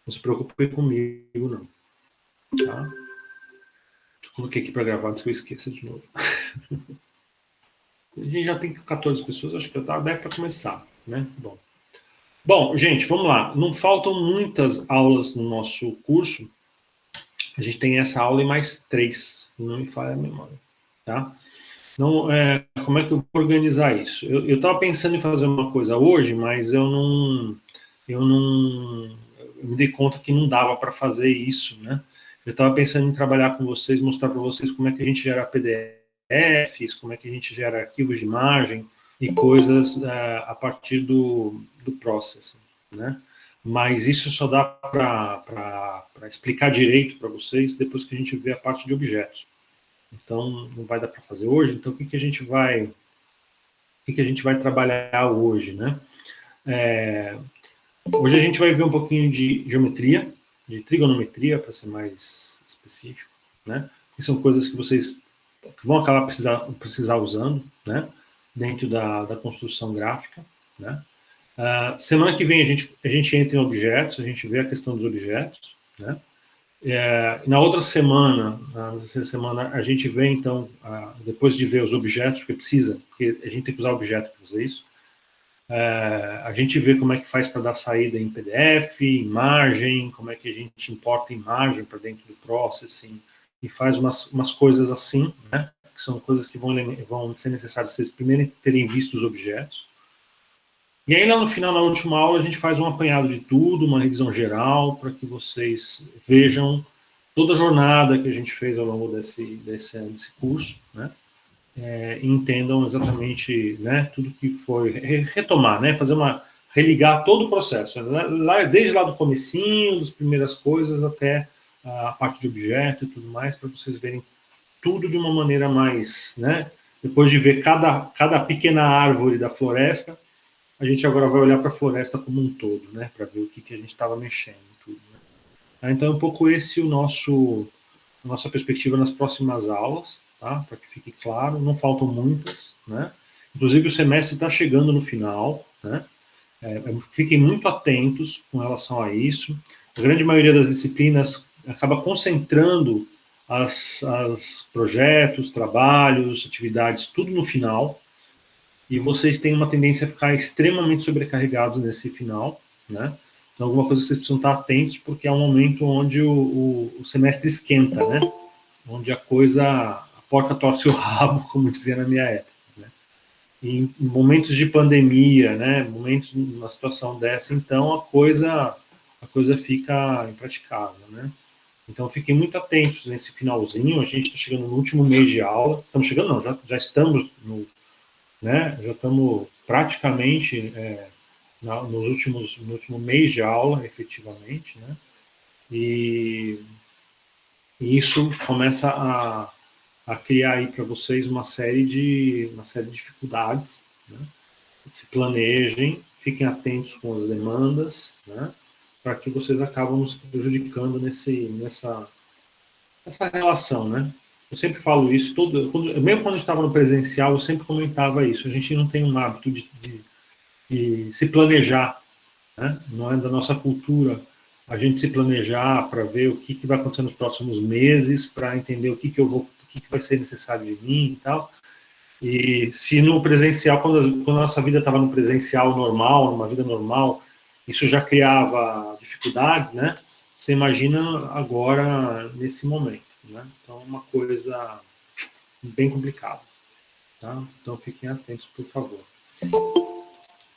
Não se preocupe comigo, não. Tá? Coloquei aqui para gravar antes que eu esqueça de novo. A gente já tem 14 pessoas, acho que dá para começar, né? Bom, gente, vamos lá. Não faltam muitas aulas no nosso curso. A gente tem essa aula e mais 3, não me falha a memória, tá? Então, como é que eu vou organizar isso? Eu estava pensando em fazer uma coisa hoje, mas eu me dei conta que não dava para fazer isso, né? Eu estava pensando em trabalhar com vocês, mostrar para vocês como é que a gente gera PDFs, como é que a gente gera arquivos de imagem e coisas a partir do Processing, né? Mas isso só dá para explicar direito para vocês depois que a gente vê a parte de objetos. Então, não vai dar para fazer hoje. Então, o que a gente vai trabalhar hoje, né? Hoje a gente vai ver um pouquinho de geometria, de trigonometria, para ser mais específico, né? Que são coisas que vocês vão acabar precisar usando, né? Dentro da construção gráfica, né? Semana que vem a gente entra em objetos, a gente vê a questão dos objetos, né? Na outra semana, a gente vê, então, depois de ver os objetos, porque a gente tem que usar objeto para fazer isso, a gente vê como é que faz para dar saída em PDF, imagem, como é que a gente importa imagem para dentro do Processing, e faz umas coisas assim, né, que são coisas que vão ser necessárias vocês primeiro terem visto os objetos. E aí, lá no final, na última aula, a gente faz um apanhado de tudo, uma revisão geral, para que vocês vejam toda a jornada que a gente fez ao longo desse curso, né? E entendam exatamente, né, tudo que foi, retomar, né, religar todo o processo, desde lá do comecinho, das primeiras coisas, até a parte de objeto e tudo mais, para vocês verem tudo de uma maneira mais, né, depois de ver cada pequena árvore da floresta, a gente agora vai olhar para a floresta como um todo, né, para ver o que a gente estava mexendo, tudo, né? Então é um pouco esse a nossa perspectiva nas próximas aulas, tá? Para que fique claro, não faltam muitas, né? Inclusive o semestre está chegando no final, né? Fiquem muito atentos com relação a isso. A grande maioria das disciplinas acaba concentrando as projetos, trabalhos, atividades, tudo no final, e vocês têm uma tendência a ficar extremamente sobrecarregados nesse final, né? Então, alguma coisa que vocês precisam estar atentos, porque é um momento onde o semestre esquenta, né? Onde a porta torce o rabo, como dizia na minha época, né? E em momentos de pandemia, né? Momentos numa situação dessa, então a coisa fica impraticável, né? Então, fiquem muito atentos nesse finalzinho. A gente está chegando no último mês de aula. Estamos chegando, não, já estamos no, né? Já estamos praticamente no último mês de aula, efetivamente, né? E isso começa a criar aí para vocês uma série de dificuldades, né? Se planejem, fiquem atentos com as demandas, né? Para que vocês acabam se prejudicando nessa relação, né? Eu sempre falo isso, mesmo quando a gente estava no presencial, eu sempre comentava isso. A gente não tem um hábito de se planejar, né? Não é da nossa cultura a gente se planejar para ver o que vai acontecer nos próximos meses, para entender o que vai ser necessário de mim e tal. E se no presencial, quando a nossa vida estava no presencial normal, numa vida normal, isso já criava dificuldades, né? Você imagina agora nesse momento, né? Então é uma coisa bem complicada, tá? Então fiquem atentos, por favor.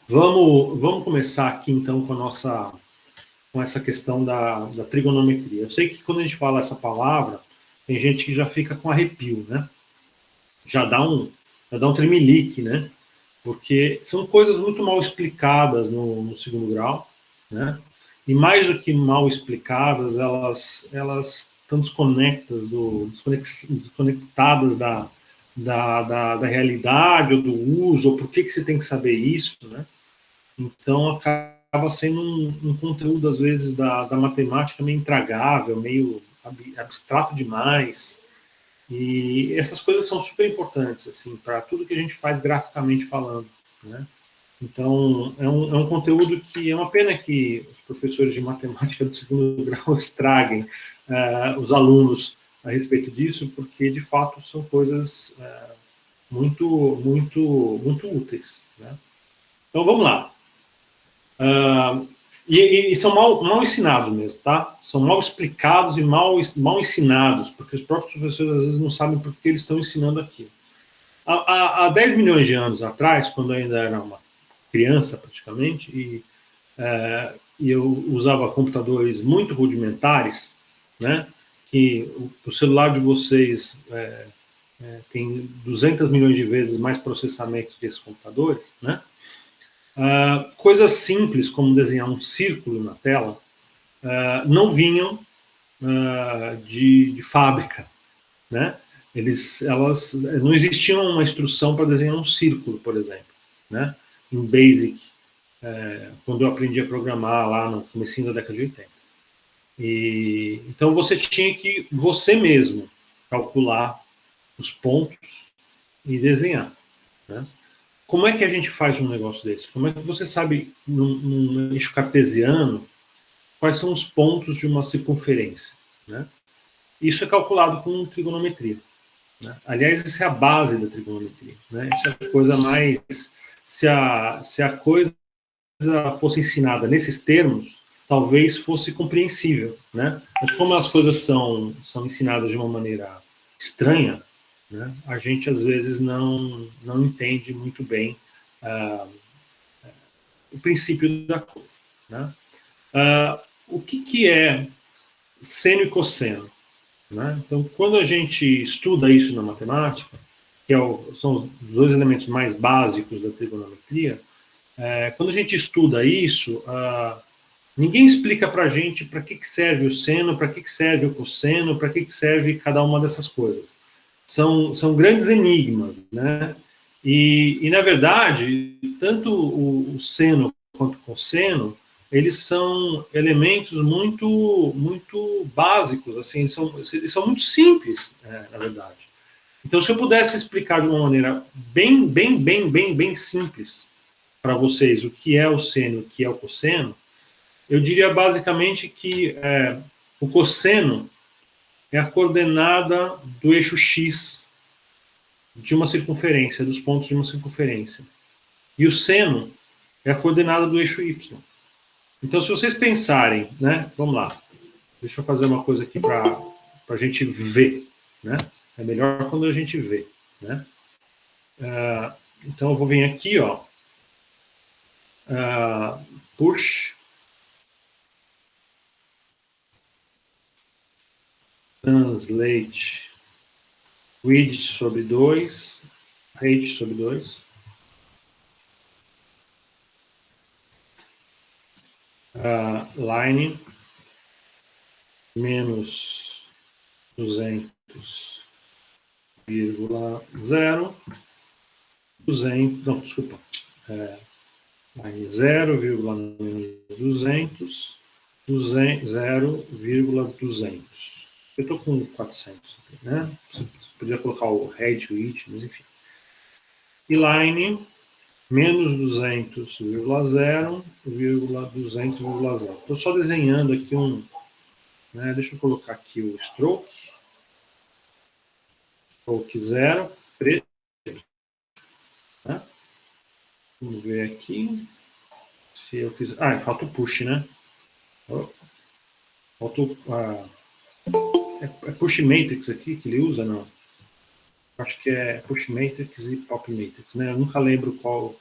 Vamos começar aqui então com essa questão da trigonometria. Eu sei que quando a gente fala essa palavra, tem gente que já fica com arrepio, né? Já dá um tremelique, né? Porque são coisas muito mal explicadas no segundo grau, né? E mais do que mal explicadas, elas estão desconectadas da realidade ou do uso, ou por que você tem que saber isso, né? Então acaba sendo um conteúdo, às vezes, da matemática meio intragável, meio abstrato demais. E essas coisas são super importantes, assim, para tudo que a gente faz graficamente falando, né? Então, é um conteúdo que é uma pena que os professores de matemática do segundo grau estraguem os alunos a respeito disso, porque, de fato, são coisas muito, muito, muito úteis, né? Então, vamos lá. E são mal ensinados mesmo, tá? São mal explicados e mal ensinados, porque os próprios professores, às vezes, não sabem por que eles estão ensinando aquilo. Há 10 milhões de anos atrás, quando eu ainda era uma criança, praticamente, e eu usava computadores muito rudimentares, né? Que o celular de vocês tem 200 milhões de vezes mais processamento que esses computadores, né? Coisas simples como desenhar um círculo na tela não vinham de fábrica, né? Elas não existiam uma instrução para desenhar um círculo, por exemplo, né? Em Basic, quando eu aprendi a programar lá no comecinho da década de 80. Então você tinha que você mesmo calcular os pontos e desenhar, né? Como é que a gente faz um negócio desse? Como é que você sabe, num eixo cartesiano, quais são os pontos de uma circunferência, né? Isso é calculado com trigonometria, né? Aliás, isso é a base da trigonometria, né? Isso é a coisa mais... Se a coisa fosse ensinada nesses termos, talvez fosse compreensível, né? Mas como as coisas são ensinadas de uma maneira estranha, né, a gente às vezes não entende muito bem o princípio da coisa, né? O que é seno e cosseno, né? Então, quando a gente estuda isso na matemática, que são os dois elementos mais básicos da trigonometria, quando a gente estuda isso, ninguém explica para a gente para que serve o seno, para que serve o cosseno, para que serve cada uma dessas coisas. São grandes enigmas, né? Na verdade, tanto o seno quanto o cosseno, eles são elementos muito, muito básicos, assim, eles são muito simples, na verdade. Então, se eu pudesse explicar de uma maneira bem simples para vocês o que é o seno e o que é o cosseno, eu diria basicamente que o cosseno é a coordenada do eixo x de uma circunferência, dos pontos de uma circunferência. E o seno é a coordenada do eixo y. Então, se vocês pensarem, né, vamos lá, deixa eu fazer uma coisa aqui para a gente ver, né? É melhor quando a gente vê, né? Então, eu vou vir aqui, ó, push translate width sobre 2, height sobre 2. Line menos 200,0, 200, não, desculpa, line 0,200, 0,200. Eu estou com 400, né? Você podia colocar o head, o it, mas enfim. E line menos 200,0, 200,0. Estou só desenhando aqui né, deixa eu colocar aqui o stroke 0, preto, né? Vamos ver aqui se eu fiz... falta o push, né? Falta é push matrix aqui que ele usa, não? Acho que é push matrix e pop matrix, né? Eu nunca lembro qual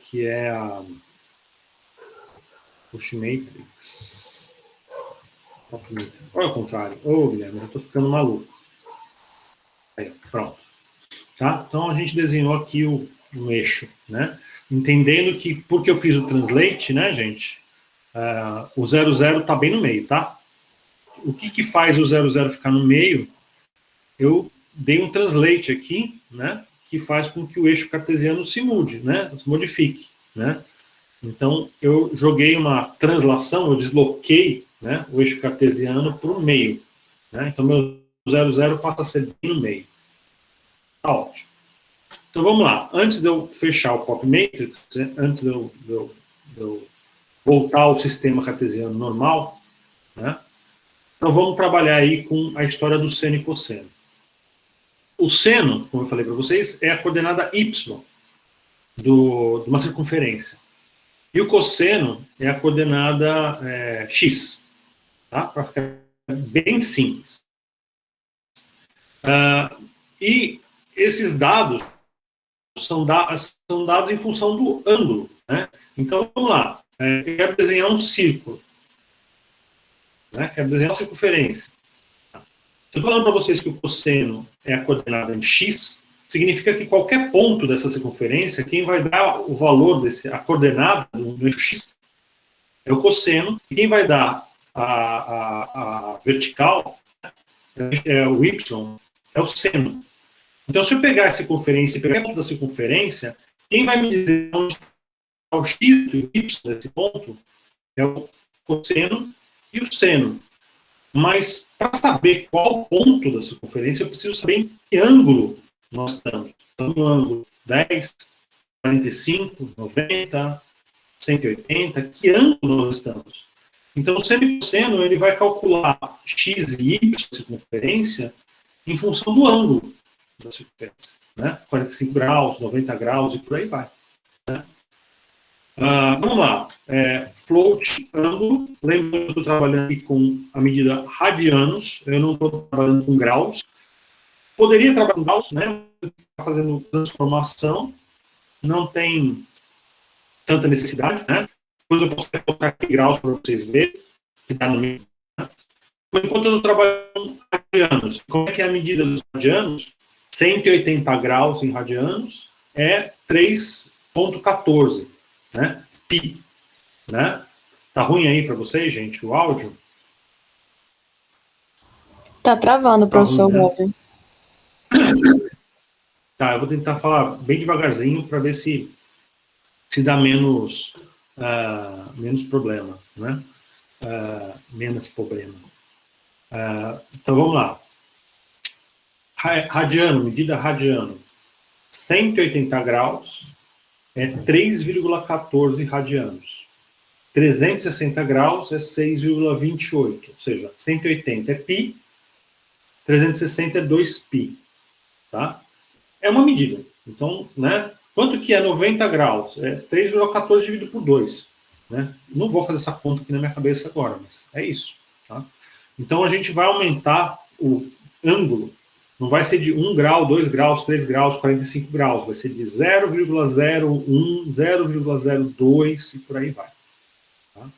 que é a push matrix. Pop matrix. Olha o contrário. Guilherme, eu estou ficando maluco. Aí, pronto. Tá? Então a gente desenhou aqui um eixo, né? Entendendo que, porque eu fiz o translate, né, gente? O 00 está bem no meio, tá? O que faz o 00 ficar no meio? Eu dei um translate aqui, né? Que faz com que o eixo cartesiano se mude, né? Se modifique, né? Então, eu joguei uma translação, eu desloquei, né, o eixo cartesiano para o meio, né? Então, meu 00 passa a ser bem no meio. Tá ótimo. Então vamos lá. Antes de eu fechar o Pop Matrix, antes de eu voltar ao sistema cartesiano normal, né? Então vamos trabalhar aí com a história do seno e cosseno. O seno, como eu falei para vocês, é a coordenada y de uma circunferência. E o cosseno é a coordenada x, tá? Para ficar bem simples. E esses dados são dados em função do ângulo, né? Então, vamos lá. Eu quero desenhar um círculo. Né? Quero desenhar uma circunferência. Se eu estou falando para vocês que o cosseno é a coordenada em x, significa que qualquer ponto dessa circunferência, quem vai dar o valor a coordenada do eixo x é o cosseno, e quem vai dar a vertical é o y, é o seno. Então, se eu pegar a circunferência e pegar o ponto da circunferência, quem vai me dizer onde está o x e o y desse ponto é o cosseno e o seno. Mas, para saber qual ponto da circunferência, eu preciso saber em que ângulo nós estamos. Estamos no ângulo 10, 45, 90, 180, que ângulo nós estamos? Então, o seno e o cosseno, ele vai calcular x e y da circunferência em função do ângulo da circunferência. Né? 45 graus, 90 graus e por aí vai. Né? Vamos lá. Float, ângulo. Lembrando que eu estou trabalhando aqui com a medida radianos, eu não estou trabalhando com graus. Poderia trabalhar com graus, né? Fazendo transformação, não tem tanta necessidade, né? Depois eu posso colocar aqui graus para vocês verem, que está no meio. Né? Por enquanto eu estou trabalhando com radianos. Como é que é a medida dos radianos? 180 graus em radianos é 3,14. Né? Pi. Né? Tá ruim aí para vocês, gente, o áudio? Tá travando, professor Roger. Tá, eu vou tentar falar bem devagarzinho para ver se dá menos problema, né? Menos problema. Então vamos lá. Radiano, medida radiano. 180 graus é 3,14 radianos. 360 graus é 6,28. Ou seja, 180 é pi, 360 é 2π. Tá? É uma medida. Então, né? Quanto que é 90 graus? É 3,14 dividido por 2. Né? Não vou fazer essa conta aqui na minha cabeça agora, mas é isso. Tá? Então, a gente vai aumentar o ângulo. Não vai ser de 1 grau, 2 graus, 3 graus, 45 graus. Vai ser de 0,01, 0,02 e por aí vai. Tá?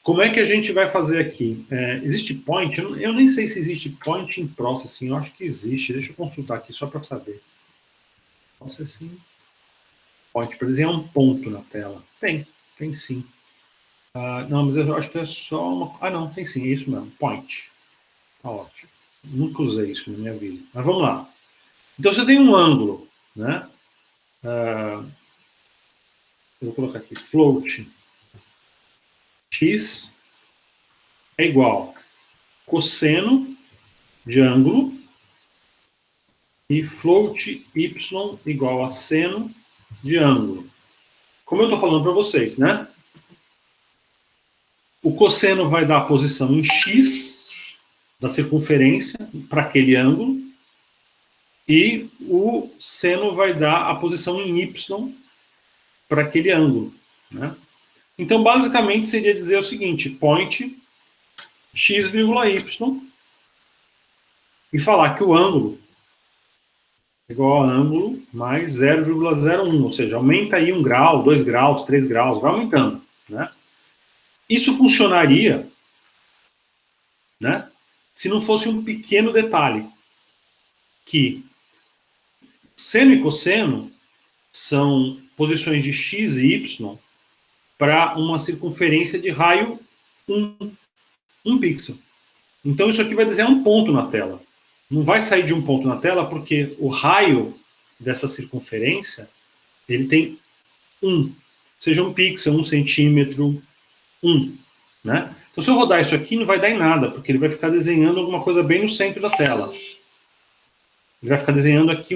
Como é que a gente vai fazer aqui? Existe point? Eu nem sei se existe point in processing. Eu acho que existe. Deixa eu consultar aqui só para saber. Processing. Point, para desenhar um ponto na tela. Tem sim. Não, mas eu acho que é só uma... não, tem sim, é isso mesmo. Point. Tá ótimo. Nunca usei isso na minha vida. Mas vamos lá. Então, você tem um ângulo, né? Eu vou colocar aqui, float x é igual cosseno de ângulo e float y igual a seno de ângulo. Como eu estou falando para vocês, né? O cosseno vai dar a posição em x da circunferência para aquele ângulo e o seno vai dar a posição em y para aquele ângulo, né? Então, basicamente, seria dizer o seguinte, point x, y e falar que o ângulo é igual a ângulo mais 0,01, ou seja, aumenta aí 1 grau, 2 graus, 3 graus, vai aumentando, né? Isso funcionaria, né, se não fosse um pequeno detalhe, que seno e cosseno são posições de x e y para uma circunferência de raio 1 pixel. Então isso aqui vai desenhar um ponto na tela. Não vai sair de um ponto na tela porque o raio dessa circunferência ele tem 1. Seja 1 pixel, 1 centímetro, 1. Né? Então se eu rodar isso aqui não vai dar em nada, porque ele vai ficar desenhando alguma coisa bem no centro da tela. ele vai ficar desenhando aqui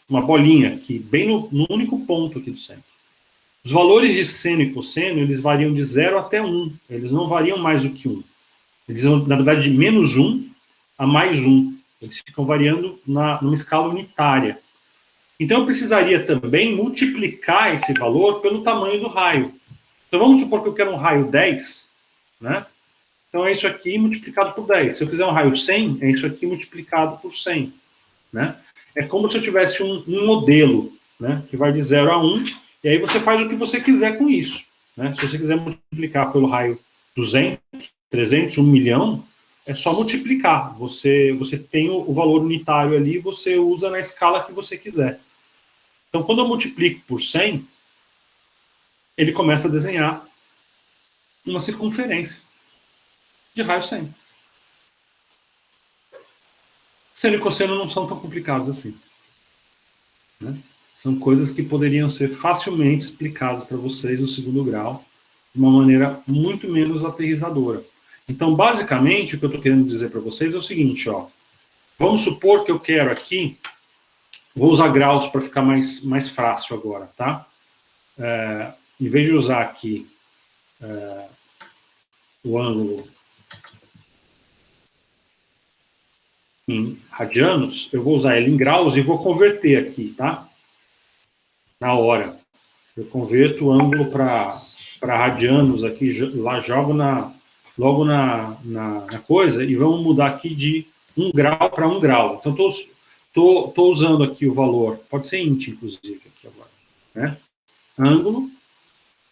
uma bolinha, aqui, bem no único ponto aqui do centro. Os valores de seno e cosseno, eles variam de 0 até 1. Eles não variam mais do que 1. Eles vão, na verdade, de menos 1 a mais 1. Eles ficam variando numa escala unitária. Então, eu precisaria também multiplicar esse valor pelo tamanho do raio. Então, vamos supor que eu quero um raio 10, né? Então, é isso aqui multiplicado por 10. Se eu fizer um raio 100, é isso aqui multiplicado por 100. Né? É como se eu tivesse um modelo, né, que vai de 0 a 1, e aí você faz o que você quiser com isso. Né? Se você quiser multiplicar pelo raio 200, 300, 1 milhão, é só multiplicar. Você tem o valor unitário ali e você usa na escala que você quiser. Então, quando eu multiplico por 100, ele começa a desenhar uma circunferência de raio 100. Seno e cosseno não são tão complicados assim. Né? São coisas que poderiam ser facilmente explicadas para vocês no segundo grau, de uma maneira muito menos aterrizadora. Então, basicamente, o que eu estou querendo dizer para vocês é o seguinte, ó. Vamos supor que eu quero aqui, vou usar graus para ficar mais fácil agora, tá? Em vez de usar aqui o ângulo em radianos, eu vou usar ele em graus e vou converter aqui, tá? Na hora. Eu converto o ângulo para radianos aqui, lá jogo logo na coisa, e vamos mudar aqui de 1 grau para 1 grau. Então, estou usando aqui o valor, pode ser int, inclusive, aqui agora. Né? Ângulo,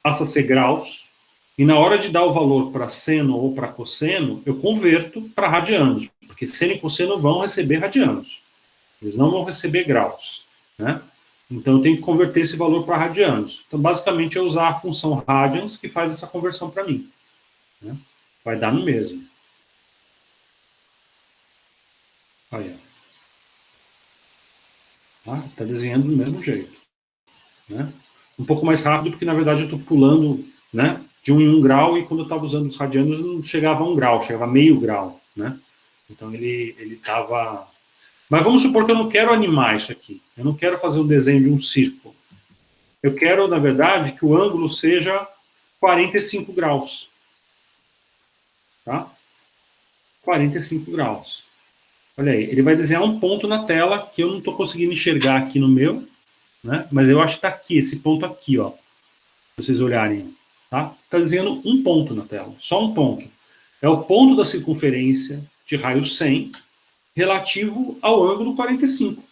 passa a ser graus, e na hora de dar o valor para seno ou para cosseno, eu converto para radianos, porque seno e cosseno vão receber radianos. Eles não vão receber graus. Né? Então, eu tenho que converter esse valor para radianos. Então, basicamente, é usar a função radians que faz essa conversão para mim. Né? Vai dar no mesmo. Olha. Está desenhando do mesmo jeito. Né? Um pouco mais rápido, porque, na verdade, eu estou pulando, né, de 1 em 1 grau, e quando eu estava usando os radianos, não chegava a 1 grau, chegava a meio grau. Né? Então, ele estava... Mas vamos supor que eu não quero animar isso aqui. Eu não quero fazer um desenho de um círculo. Eu quero, na verdade, que o ângulo seja 45 graus. Tá? 45 graus. Olha aí, ele vai desenhar um ponto na tela que eu não estou conseguindo enxergar aqui no meu, né? Mas eu acho que está aqui, esse ponto aqui, ó. Se vocês olharem, tá? Está desenhando um ponto na tela, só um ponto. É o ponto da circunferência de raio 100 relativo ao ângulo 45.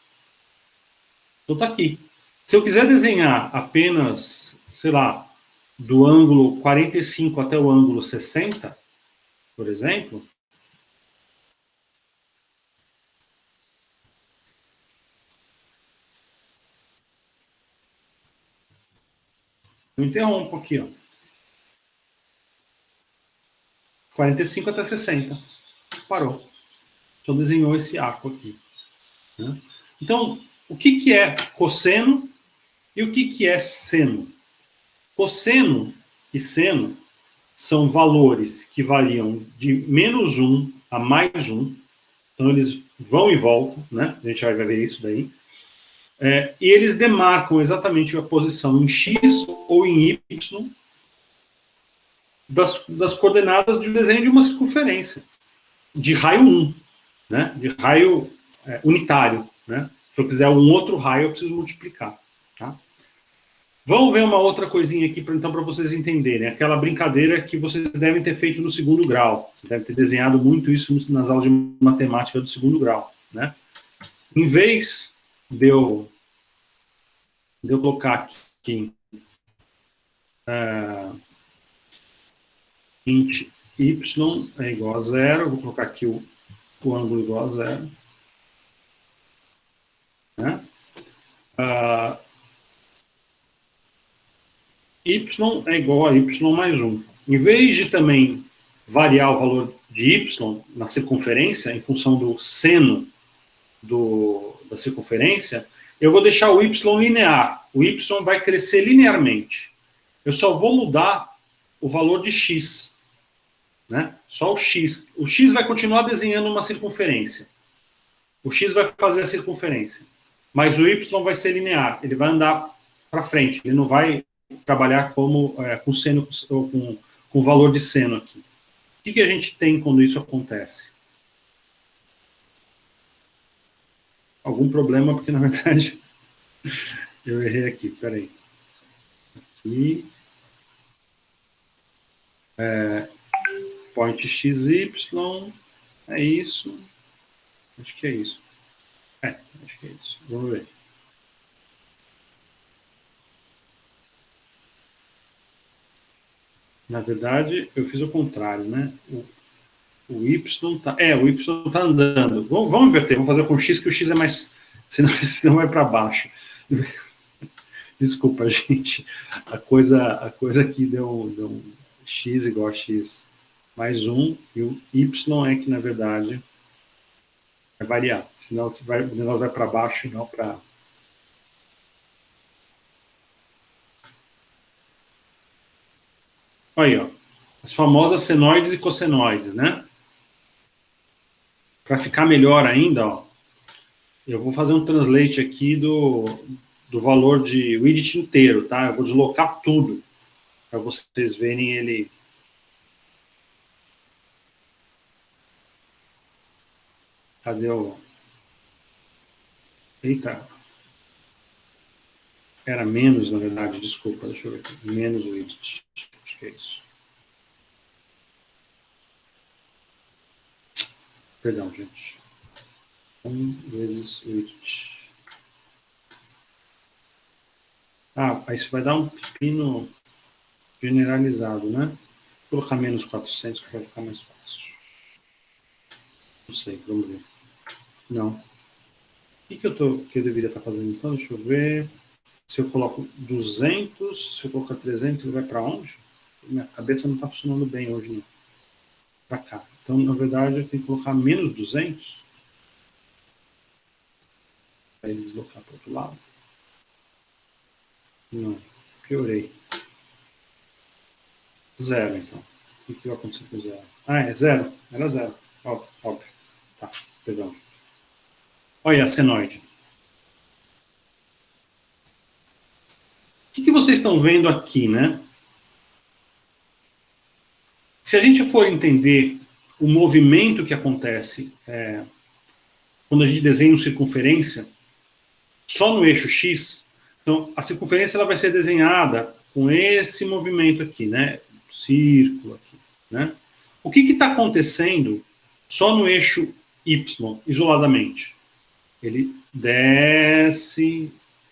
Então está aqui. Se eu quiser desenhar apenas, sei lá, do ângulo 45 até o ângulo 60, por exemplo, eu interrompo aqui, ó. 45 até 60. Parou. Só desenhou esse arco aqui. Né? Então, o que é cosseno e o que é seno? Cosseno e seno são valores que variam de menos 1 a mais 1. Então, eles vão e voltam, né? A gente vai ver isso daí. E eles demarcam exatamente a posição em x ou em y das coordenadas do desenho de uma circunferência, de raio 1, né? De raio unitário. Né? Se eu quiser um outro raio, eu preciso multiplicar. Tá? Vamos ver uma outra coisinha aqui, então, para vocês entenderem. Aquela brincadeira que vocês devem ter feito no segundo grau. Vocês devem ter desenhado muito isso nas aulas de matemática do segundo grau. Né? Em vez de eu colocar aqui int y é igual a 0, vou colocar aqui o ângulo igual a 0. Né? Y é igual a y mais 1. Em vez de também variar o valor de y na circunferência, em função do seno da circunferência, eu vou deixar o y linear. O y vai crescer linearmente. Eu só vou mudar o valor de x. Né? Só o x. O x vai continuar desenhando uma circunferência. O x vai fazer a circunferência, mas o y vai ser linear, ele vai andar para frente, ele não vai trabalhar como com seno ou com valor de seno aqui. O que a gente tem quando isso acontece? Algum problema, porque na verdade eu errei aqui, peraí. Aqui. Point xy, é isso. Acho que é isso. Acho que é isso. Vamos ver. Na verdade, eu fiz o contrário, né? O y tá... o y tá andando. Vamos inverter, vamos fazer com x, que o x é mais... Senão vai para baixo. Desculpa, gente. A coisa aqui deu um x igual a x mais 1, e o y é que, na verdade, vai variar. Senão o negócio vai para baixo e não para... Aí, ó. As famosas senoides e cossenoides, né? Para ficar melhor ainda, ó, eu vou fazer um translate aqui do valor de widget inteiro, tá? Eu vou deslocar tudo, para vocês verem ele... Cadê o... Eita. Era menos, na verdade, desculpa, deixa eu ver aqui. Menos widget. Acho que é isso. Perdão, gente. 1 vezes widget. Aí isso vai dar um pepino generalizado, né? Vou colocar menos 400, que vai ficar mais fácil. Não sei, vamos ver. Não. O que eu deveria estar fazendo então? Deixa eu ver. Se eu coloco 200, se eu colocar 300, ele vai para onde? Minha cabeça não está funcionando bem hoje, não. Para cá. Então, na verdade, eu tenho que colocar menos 200 para ele deslocar para o outro lado. Não, piorei. 0, então. O que vai acontecer com 0? É 0. Era 0. Óbvio. Tá, perdão. Olha a senoide. O que vocês estão vendo aqui, né? Se a gente for entender o movimento que acontece quando a gente desenha uma circunferência só no eixo X, então a circunferência ela vai ser desenhada com esse movimento aqui, né? Círculo aqui, né? O que está acontecendo só no eixo Y, isoladamente? Ele desce,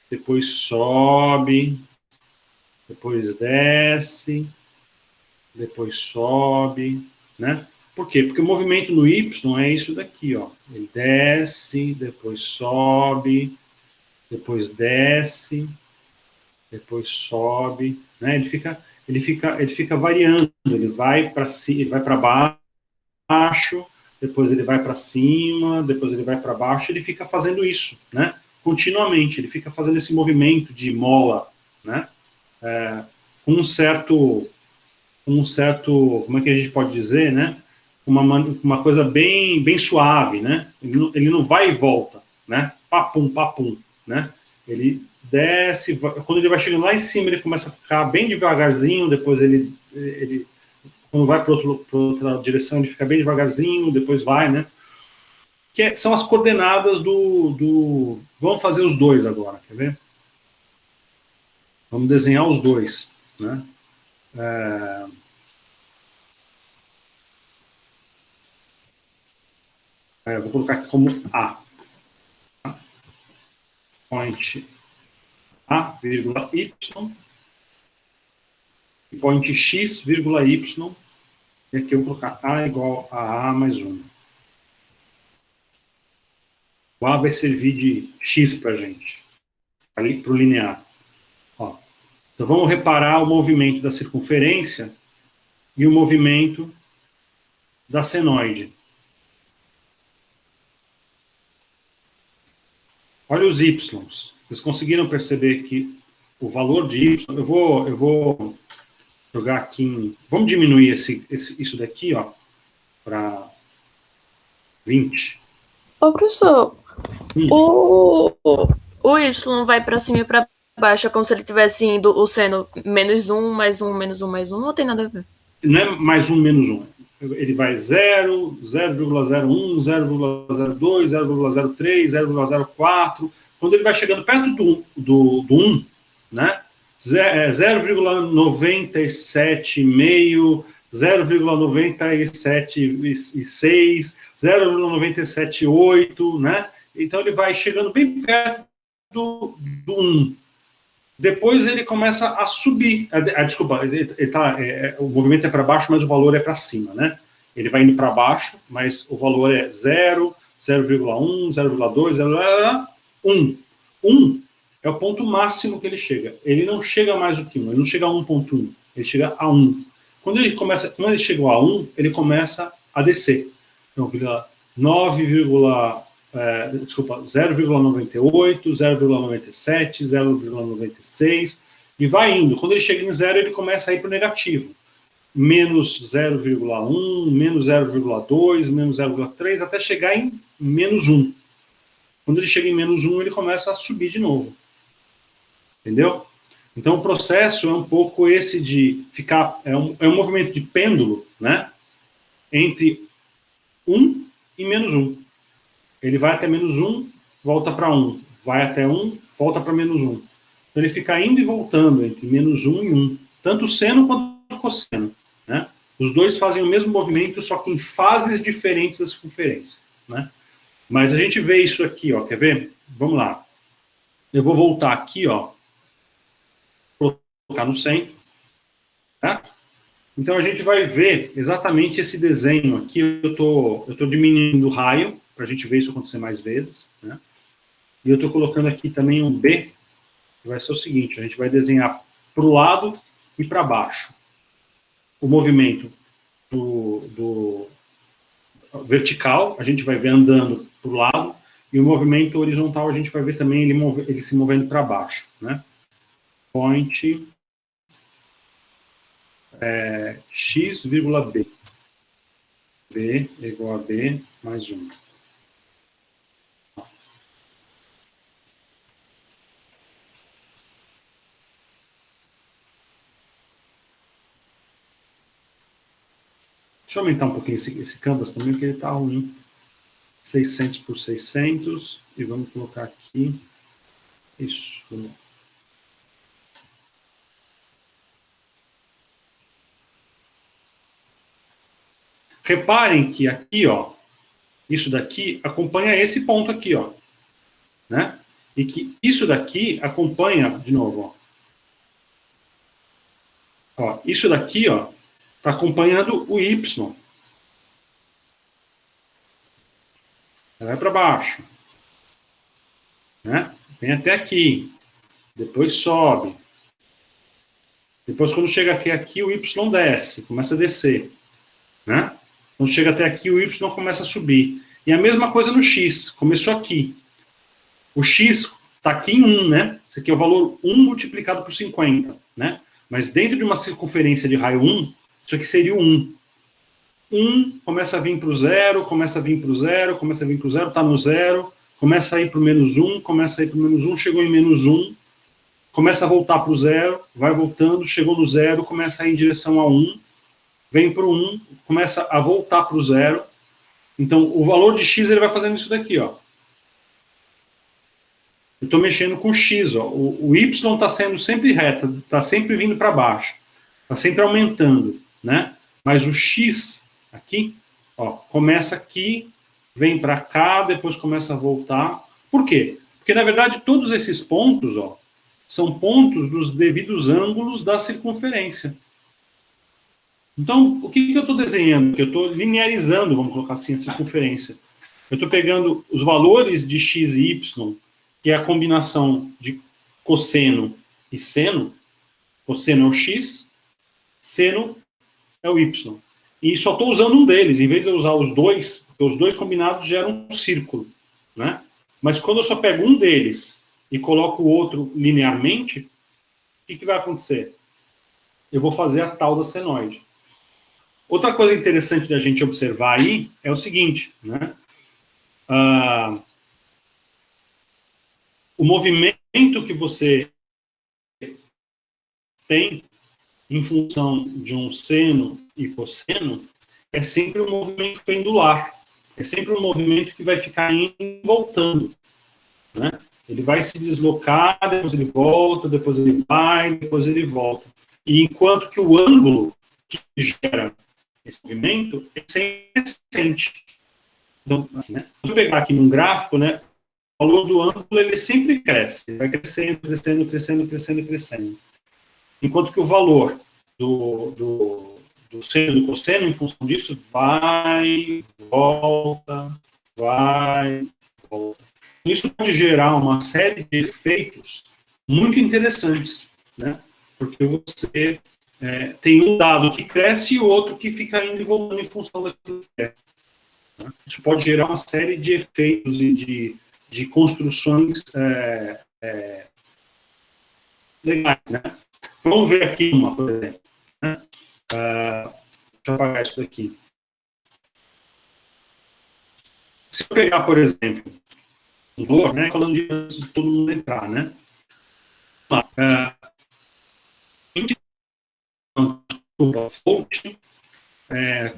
depois sobe, depois desce, depois sobe, né? Por quê? Porque o movimento no Y é isso daqui, ó. Ele desce, depois sobe, depois desce, depois sobe, né? Ele fica variando, ele vai para ele vai para baixo, depois ele vai para cima, depois ele vai para baixo, ele fica fazendo isso, né? Continuamente, ele fica fazendo esse movimento de mola, né? Com um certo, como é que a gente pode dizer, né? Uma coisa bem suave, né? Ele não vai e volta, né? Papum, né? Ele desce, quando ele vai chegando lá em cima, ele começa a ficar bem devagarzinho, depois ele quando vai para outra direção, ele fica bem devagarzinho, depois vai, né? São as coordenadas Vamos fazer os dois agora, quer ver? Vamos desenhar os dois, né? Eu vou colocar aqui como A. Point A, vírgula Y. E point X, vírgula Y. E aqui eu vou colocar A igual a A mais 1. O A vai servir de X para a gente, para o linear. Ó. Então vamos reparar o movimento da circunferência e o movimento da senoide. Olha os Y. Vocês conseguiram perceber que o valor de Y... Eu vou jogar aqui... Vamos diminuir isso daqui, ó, para 20. Ô, professor, O Y vai para cima e para baixo, é como se ele tivesse indo o seno -1, mais 1, menos 1, mais 1, não tem nada a ver. Não é mais 1, menos 1. Ele vai 0, 0,01, 0,02, 0,03, 0,04. Quando ele vai chegando perto do 1, né? 0,97,5, 0,97,6, 0,978, né? Então ele vai chegando bem perto do 1. Depois ele começa a subir. Desculpa, o movimento é para baixo, mas o valor é para cima, né? Ele vai indo para baixo, mas o valor é 0, 0,1, 0,2, 0,1. 1 é o ponto máximo que ele chega. Ele não chega mais do que 1, ele não chega a 1,1, ele chega a 1. Quando ele chegou a 1, ele começa a descer. Então, 0,98, 0,97, 0,96, e vai indo. Quando ele chega em 0, ele começa a ir para o negativo. Menos 0,1, menos 0,2, menos 0,3, até chegar em menos 1. Quando ele chega em menos 1, ele começa a subir de novo. Entendeu? Então, o processo é um pouco esse de ficar... É um movimento de pêndulo, né? Entre 1 e menos 1. Ele vai até menos 1, volta para 1. Vai até 1, volta para menos 1. Então, ele fica indo e voltando entre menos 1 e 1. Tanto o seno quanto o cosseno, né? Os dois fazem o mesmo movimento, só que em fases diferentes da circunferência, né? Mas a gente vê isso aqui, ó. Quer ver? Vamos lá. Eu vou voltar aqui, ó. Colocar no centro, tá? Então a gente vai ver exatamente esse desenho aqui. Eu tô diminuindo o raio para a gente ver isso acontecer mais vezes, né? E eu estou colocando aqui também um B, que vai ser o seguinte: a gente vai desenhar para o lado e para baixo. O movimento do vertical, a gente vai ver andando para o lado, e o movimento horizontal, a gente vai ver também ele se movendo para baixo, né? Point x, B. B igual a B mais 1. Deixa eu aumentar um pouquinho esse canvas também, porque ele está ruim. 600 por 600. E vamos colocar aqui. Isso. Reparem que aqui, ó, isso daqui acompanha esse ponto aqui, ó, né? E que isso daqui acompanha, de novo, ó, isso daqui, ó, está acompanhando o Y. Vai para baixo, né? Vem até aqui, depois sobe. Depois, quando chega aqui, o Y desce, começa a descer, né? Quando chega até aqui, o Y começa a subir. E a mesma coisa no X, começou aqui. O X está aqui em 1, né? Isso aqui é o valor 1 multiplicado por 50, né? Mas dentro de uma circunferência de raio 1, isso aqui seria o 1. 1 começa a vir para o 0, começa a vir para o 0, começa a vir para o 0, está no 0, começa a ir para o menos 1, começa a ir para o menos 1, chegou em menos 1, começa a voltar para o 0, vai voltando, chegou no 0, começa a ir em direção a 1, vem para o 1, começa a voltar para o 0. Então, o valor de x ele vai fazendo isso daqui, ó. Eu estou mexendo com x, ó. O y está sendo sempre reto, está sempre vindo para baixo, está sempre aumentando, né? Mas o x aqui, ó, começa aqui, vem para cá, depois começa a voltar. Por quê? Porque, na verdade, todos esses pontos, ó, são pontos dos devidos ângulos da circunferência. Então, o que eu estou desenhando? Eu estou linearizando, vamos colocar assim, a circunferência. Eu estou pegando os valores de x e y, que é a combinação de cosseno e seno. Cosseno é o x, seno é o y. E só estou usando um deles, em vez de eu usar os dois, porque os dois combinados geram um círculo, né? Mas quando eu só pego um deles e coloco o outro linearmente, o que vai acontecer? Eu vou fazer a tal da senoide. Outra coisa interessante da gente observar aí é o seguinte, né? o movimento que você tem em função de um seno e cosseno é sempre um movimento pendular. É sempre um movimento que vai ficar indo e voltando, né? Ele vai se deslocar, depois ele volta, depois ele vai, depois ele volta. E enquanto que o ângulo que gera esse movimento é sempre crescente. Então, assim, né? Se eu pegar aqui num gráfico, né, o valor do ângulo ele sempre cresce. Ele vai crescendo, crescendo, crescendo, crescendo, crescendo. Enquanto que o valor do seno e do cosseno, em função disso, vai, volta, vai, volta. Isso pode gerar uma série de efeitos muito interessantes, né? Porque você tem um dado que cresce e o outro que fica indo e voltando em função daquilo que é. Né? Isso pode gerar uma série de efeitos e de construções legais, né? Vamos ver aqui uma, por exemplo. Né? Deixa eu apagar isso daqui. Se eu pegar, por exemplo, um valor, né, falando de antes de todo mundo entrar, né? A fonte é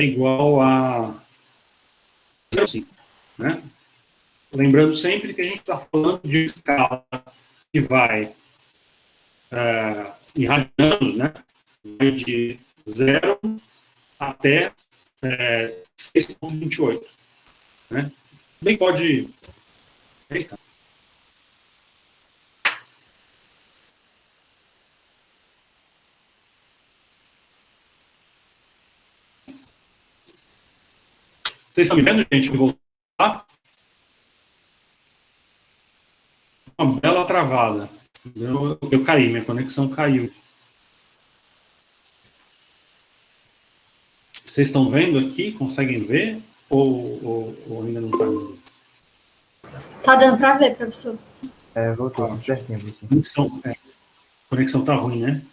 igual a 0,5, né? Lembrando sempre que a gente está falando de escala que vai em radianos, né? Vai de 0 até 6,28, né? Bem pode... Eita. Vocês estão me vendo, gente? Eu vou voltar. Uma bela travada. Eu caí, minha conexão caiu. Vocês estão vendo aqui? Conseguem ver? Ou ainda não está vendo? Tá dando para ver, professor. Voltou, certinho. A conexão está ruim, né?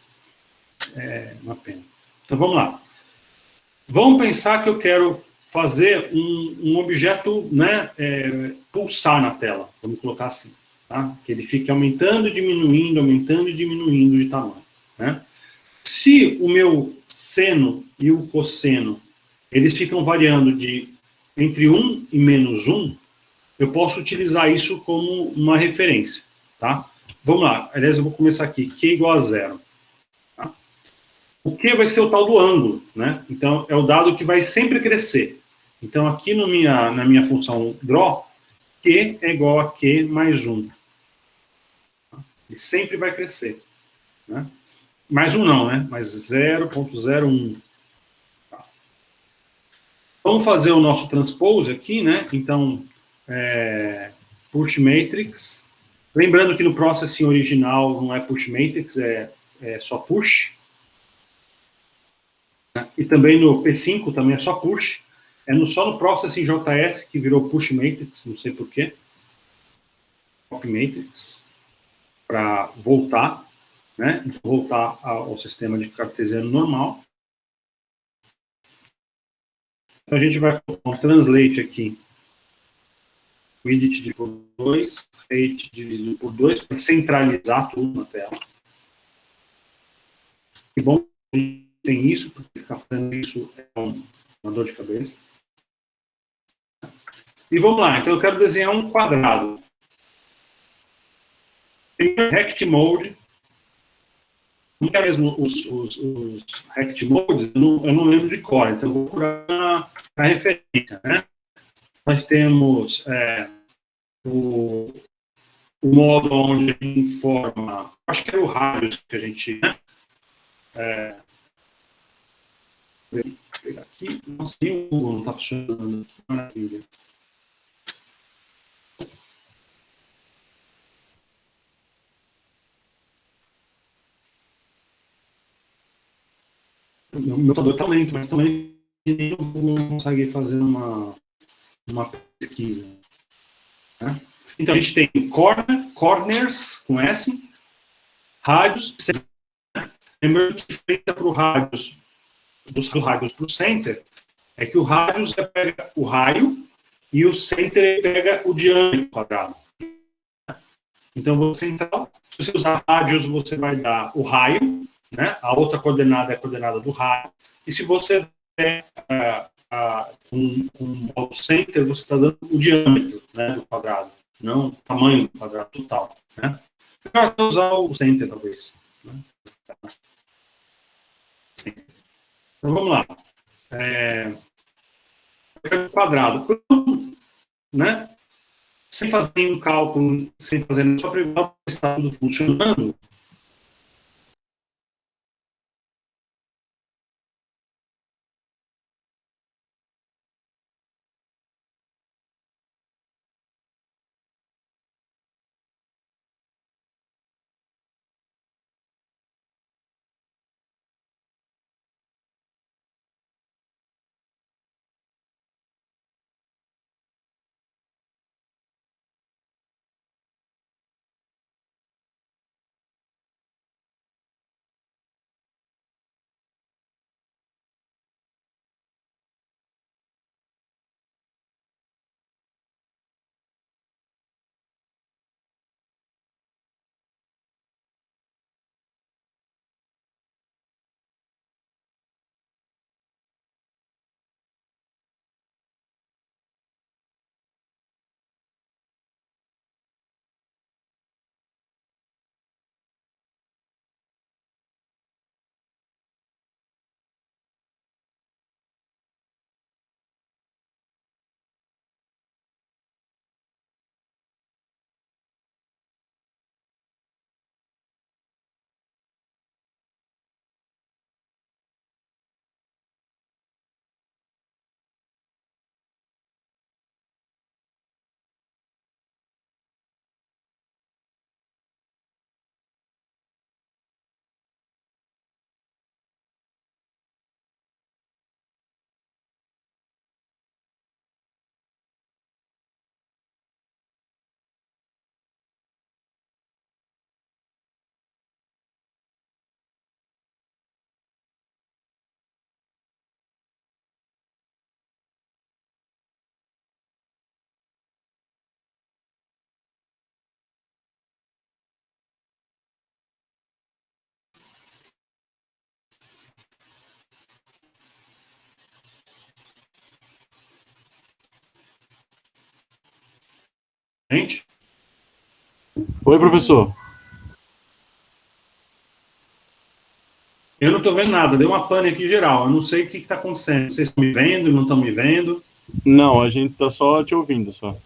É uma pena. Então, vamos lá. Vamos pensar que eu quero fazer um objeto, né, pulsar na tela. Vamos colocar assim. Tá? Que ele fique aumentando e diminuindo de tamanho. Né? Se o meu seno e o cosseno, eles ficam variando entre 1 e menos 1, eu posso utilizar isso como uma referência. Tá? Vamos lá. Aliás, eu vou começar aqui. Q igual a 0. Tá? O Q vai ser o tal do ângulo. Né? Então, é o dado que vai sempre crescer. Então, aqui na minha função draw, Q é igual a Q mais 1. E sempre vai crescer. Né? Mais 1 não, né? Mais 0,01. Tá. Vamos fazer o nosso transpose aqui, né? Então, push matrix. Lembrando que no processing original não é push matrix, é só push. E também no P5 também é só push. Só no processing JS que virou push matrix, não sei porquê. Copy matrix. Para voltar, né? Voltar ao sistema de cartesiano normal. Então, a gente vai colocar um translate aqui. Width dividido por 2, height dividido por 2, para centralizar tudo na tela. Que bom que a gente tem isso, porque ficar fazendo isso é uma dor de cabeça. E vamos lá, então eu quero desenhar um quadrado. Rect Mode, não é mesmo os Rect Modes, eu não lembro de cor, então eu vou procurar a referência, né? Nós temos o modo onde a gente informa, acho que era o rádio que a gente, né? Vou pegar aqui, nossa, o Google não está funcionando aqui, maravilha. Meu computador está lento, mas também nem o Google não consegue fazer uma pesquisa. Né? Então, a gente tem corners, com S, rádios, né? Lembrando que feita para o rádios, dos rádios para o center, é que o rádios pega o raio e o center pega o diâmetro quadrado. Então, vou central. Se você usar rádios, você vai dar o raio, né? A outra coordenada é a coordenada do raio. E se você der um modo center, você está dando o diâmetro, né, do quadrado, não o tamanho do quadrado total. Né? Eu vou usar o center, talvez. Né? Então, vamos lá. Quadrado. Né? Sem fazer nenhum cálculo, sem fazer só para estar tudo funcionando, gente, Oi, professor. eu não estou vendo nada, deu uma pane aqui geral, eu não sei o que está acontecendo, vocês estão me vendo, não estão me vendo? Não, a gente tá só te ouvindo, só.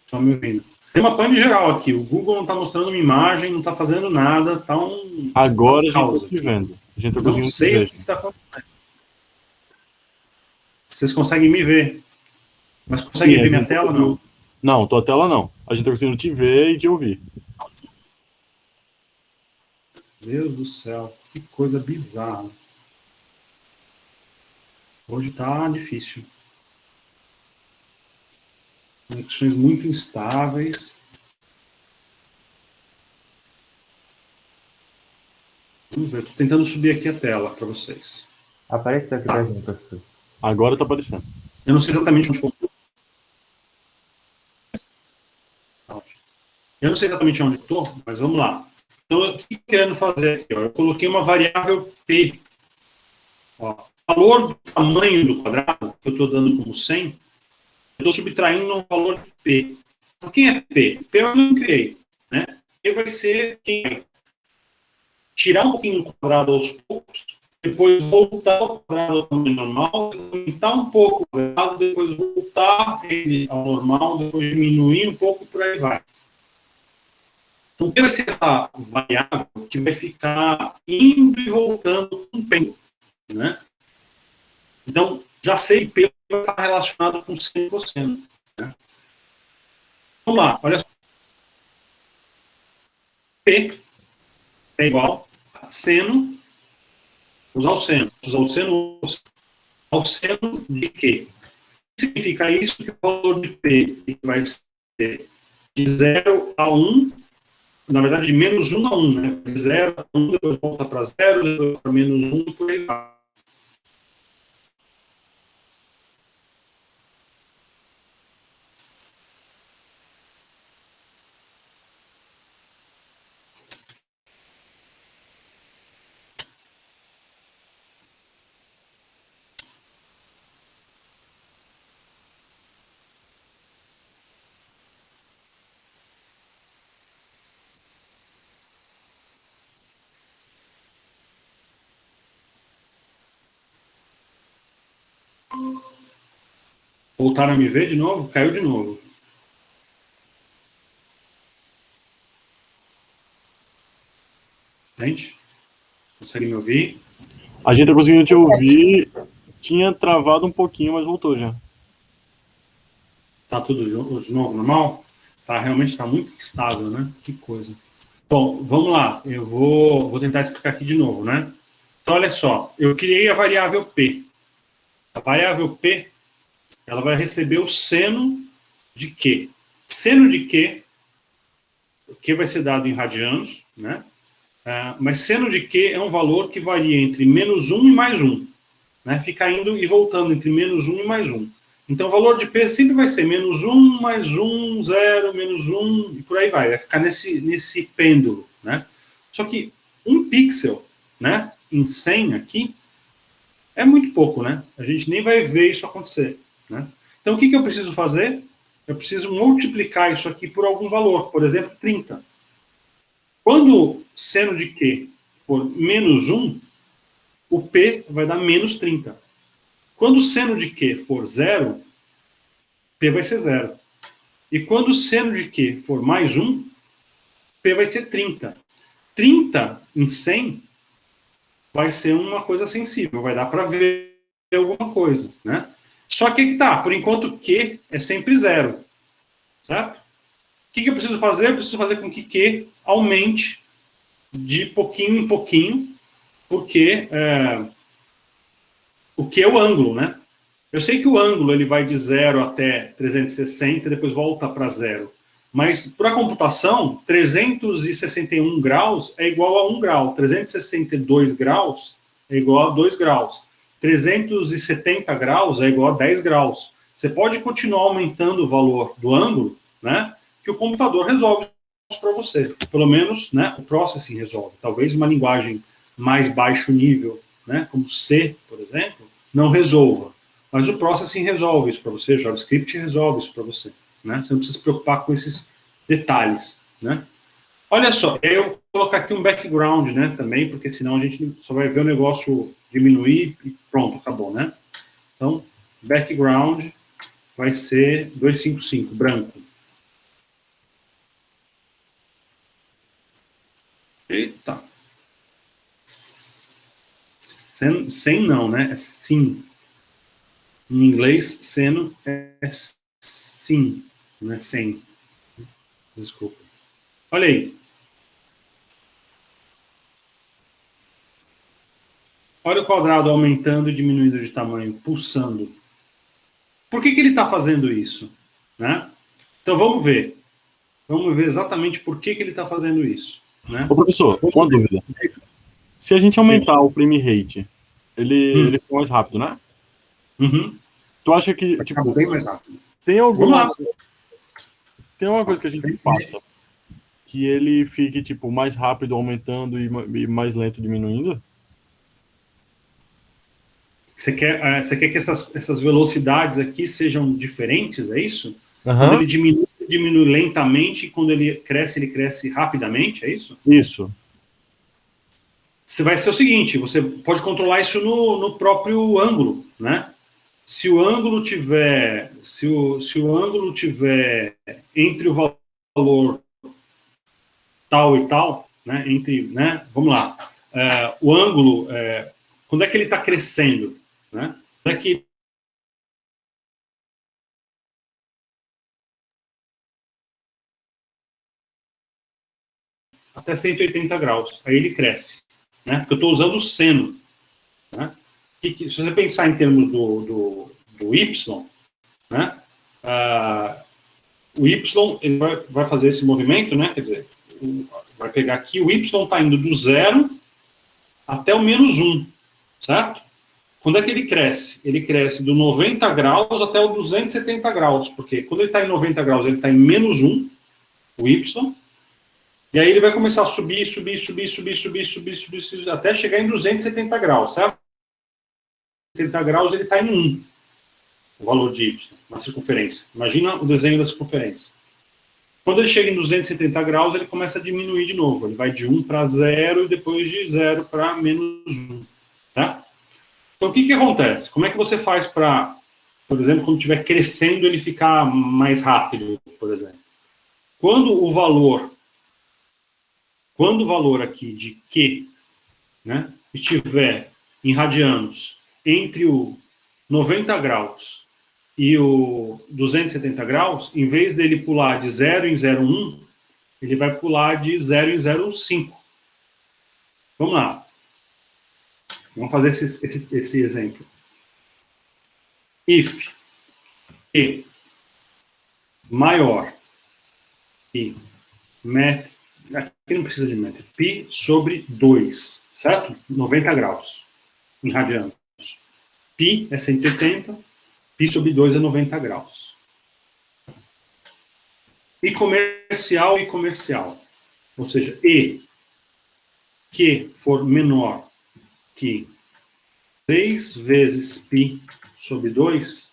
Estão me ouvindo. Tem uma pane geral aqui, o Google não está mostrando uma imagem, não está fazendo nada, está um... Agora a gente caos tá te aqui. vendo. A gente tá Não conseguindo te sei o ver. que está acontecendo. Vocês conseguem me ver? Mas conseguem Sim, ver a minha gente tela? conseguiu. Não. Não, tua tela não. A gente tá conseguindo te ver e te ouvir. Deus do céu, que coisa bizarra. Hoje está difícil. Conexões muito instáveis. Vamos ver, estou tentando subir aqui a tela para vocês. Apareceu aqui pra gente, professor. Agora tá aparecendo. Eu não sei exatamente onde eu Eu não sei exatamente onde estou, mas vamos lá. Então, o que eu estou querendo fazer aqui? Ó? Eu coloquei uma variável P. Ó, o valor do tamanho do quadrado, que eu estou dando como 100, eu estou subtraindo um valor de P. Então, quem é P? P eu não criei. Né? P vai ser quem vai tirar um pouquinho do quadrado aos poucos, depois voltar ao quadrado ao tamanho normal, aumentar um pouco o quadrado, depois voltar ele ao normal, depois diminuir um pouco, por aí vai. Então, vai ser essa variável que vai ficar indo e voltando com o tempo. Né? Então, já sei que P vai estar relacionado com seno e cosseno. Né? Vamos lá, olha só. P é igual a seno, usar o seno ao seno de quê? Significa isso que o valor de P vai ser de 0 a 1, na verdade, de menos 1 a 1, né? De 0 a 1, depois volta para 0, depois para menos 1, e por aí vai. Voltaram a me ver de novo? Caiu de novo. Gente, consegue me ouvir? A gente tá conseguindo te ouvir. Tinha travado um pouquinho, mas voltou já. Tá tudo de novo normal? Tá, realmente está muito estável, né? Que coisa. Bom, vamos lá. Eu vou tentar explicar aqui de novo, né? Então, olha só. Eu criei a variável P. A variável P, ela vai receber o seno de Q. Seno de Q, o Q vai ser dado em radianos, né? Mas seno de Q é um valor que varia entre -1 e +1. Né? Fica indo e voltando entre -1 e +1. Então, o valor de P sempre vai ser -1, +1, 0, -1, e por aí vai. Vai ficar nesse pêndulo, né? Só que 1 pixel, né, em 100 aqui, é muito pouco, né? A gente nem vai ver isso acontecer, né? Então, o que eu preciso fazer? Eu preciso multiplicar isso aqui por algum valor, por exemplo, 30. Quando seno de Q for -1, o P vai dar -30. Quando o seno de Q for 0, P vai ser 0. E quando o seno de Q for +1, P vai ser 30. 30 em 100 vai ser uma coisa sensível, vai dar para ver alguma coisa, né? Só que tá, por enquanto Q é sempre 0, certo? O que eu preciso fazer? Eu preciso fazer com que Q aumente de pouquinho em pouquinho, porque o Q é o ângulo, né? Eu sei que o ângulo ele vai de 0 até 360 e depois volta para 0. Mas, para a computação, 361 graus é igual a 1 grau. 362 graus é igual a 2 graus. 370 graus é igual a 10 graus. Você pode continuar aumentando o valor do ângulo, né? Que o computador resolve isso para você. Pelo menos, né, o processing resolve. Talvez uma linguagem mais baixo nível, né, como C, por exemplo, não resolva. Mas o processing resolve isso para você, JavaScript resolve isso para você. Né? Você não precisa se preocupar com esses detalhes. Né? Olha só, eu vou colocar aqui um background, né, também, porque senão a gente só vai ver o negócio diminuir e pronto, acabou. Né? Então, background vai ser 255, branco. Eita. Sem não, né? É sim. Em inglês, seno é sim, não é sem. Desculpa. Olha aí. Olha o quadrado aumentando e diminuindo de tamanho, pulsando. Por que ele está fazendo isso? Né? Então vamos ver. Vamos ver exatamente por que ele está fazendo isso. Né? Ô, professor, uma dúvida. Se a gente aumentar o frame rate, ele fica mais rápido, né? Uhum. Tu acha que, tipo, bem mais rápido. Tem alguma coisa que a gente faça que ele fique, tipo, mais rápido aumentando e mais lento diminuindo? Você quer que essas velocidades aqui sejam diferentes, é isso? Uhum. Quando ele diminui lentamente, e quando ele cresce rapidamente, é isso? Isso. Você vai ser o seguinte, você pode controlar isso no próprio ângulo, né? Se o ângulo tiver entre o valor tal e tal, né? Vamos lá, o ângulo, quando é que ele está crescendo, né? Quando é que até 180 graus, aí ele cresce, né? Porque eu estou usando o seno, né? Se você pensar em termos do Y, né? O Y ele vai fazer esse movimento, né? Quer dizer, vai pegar aqui, o Y está indo do 0 até o -1, certo? Quando é que ele cresce? Ele cresce do 90 graus até o 270 graus, porque quando ele está em 90 graus, ele está em -1, o Y, e aí ele vai começar a subir, até chegar em 270 graus, certo? 70 graus ele está em 1, o valor de Y, na circunferência. Imagina o desenho da circunferência. Quando ele chega em 270 graus, ele começa a diminuir de novo. Ele vai de 1 para 0 e depois de 0 para -1. Tá? Então, o que acontece? Como é que você faz para por exemplo, quando estiver crescendo, ele ficar mais rápido, por exemplo. Quando o valor aqui de Q, né, estiver em radianos entre o 90 graus e o 270 graus, em vez dele pular de 0 em 0,1, ele vai pular de 0 em 0,5. Vamos lá. Vamos fazer esse exemplo. If E maior que aqui não precisa de método, π sobre 2, certo? 90 graus em radianos. Π é 180, π sobre 2 é 90 graus. E comercial, ou seja, E que for menor que 3 vezes π sobre 2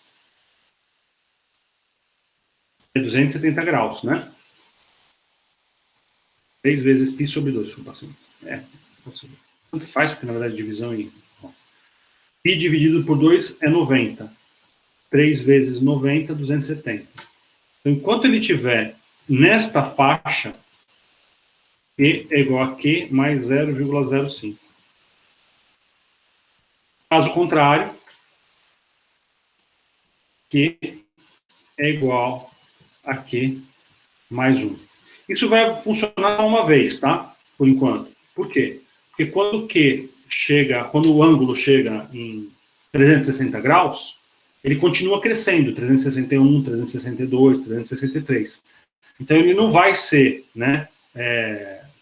é 270 graus, né? 3 vezes π sobre 2, desculpa assim. Tanto faz, porque na verdade divisão em... π dividido por 2 é 90. 3 vezes 90, 270. Então, enquanto ele estiver nesta faixa, P é igual a Q mais 0,05. Caso contrário, Q é igual a Q mais 1. Isso vai funcionar só uma vez, tá? Por enquanto. Por quê? Porque quando o ângulo chega em 360 graus, ele continua crescendo, 361, 362, 363. Então ele não vai ser, né,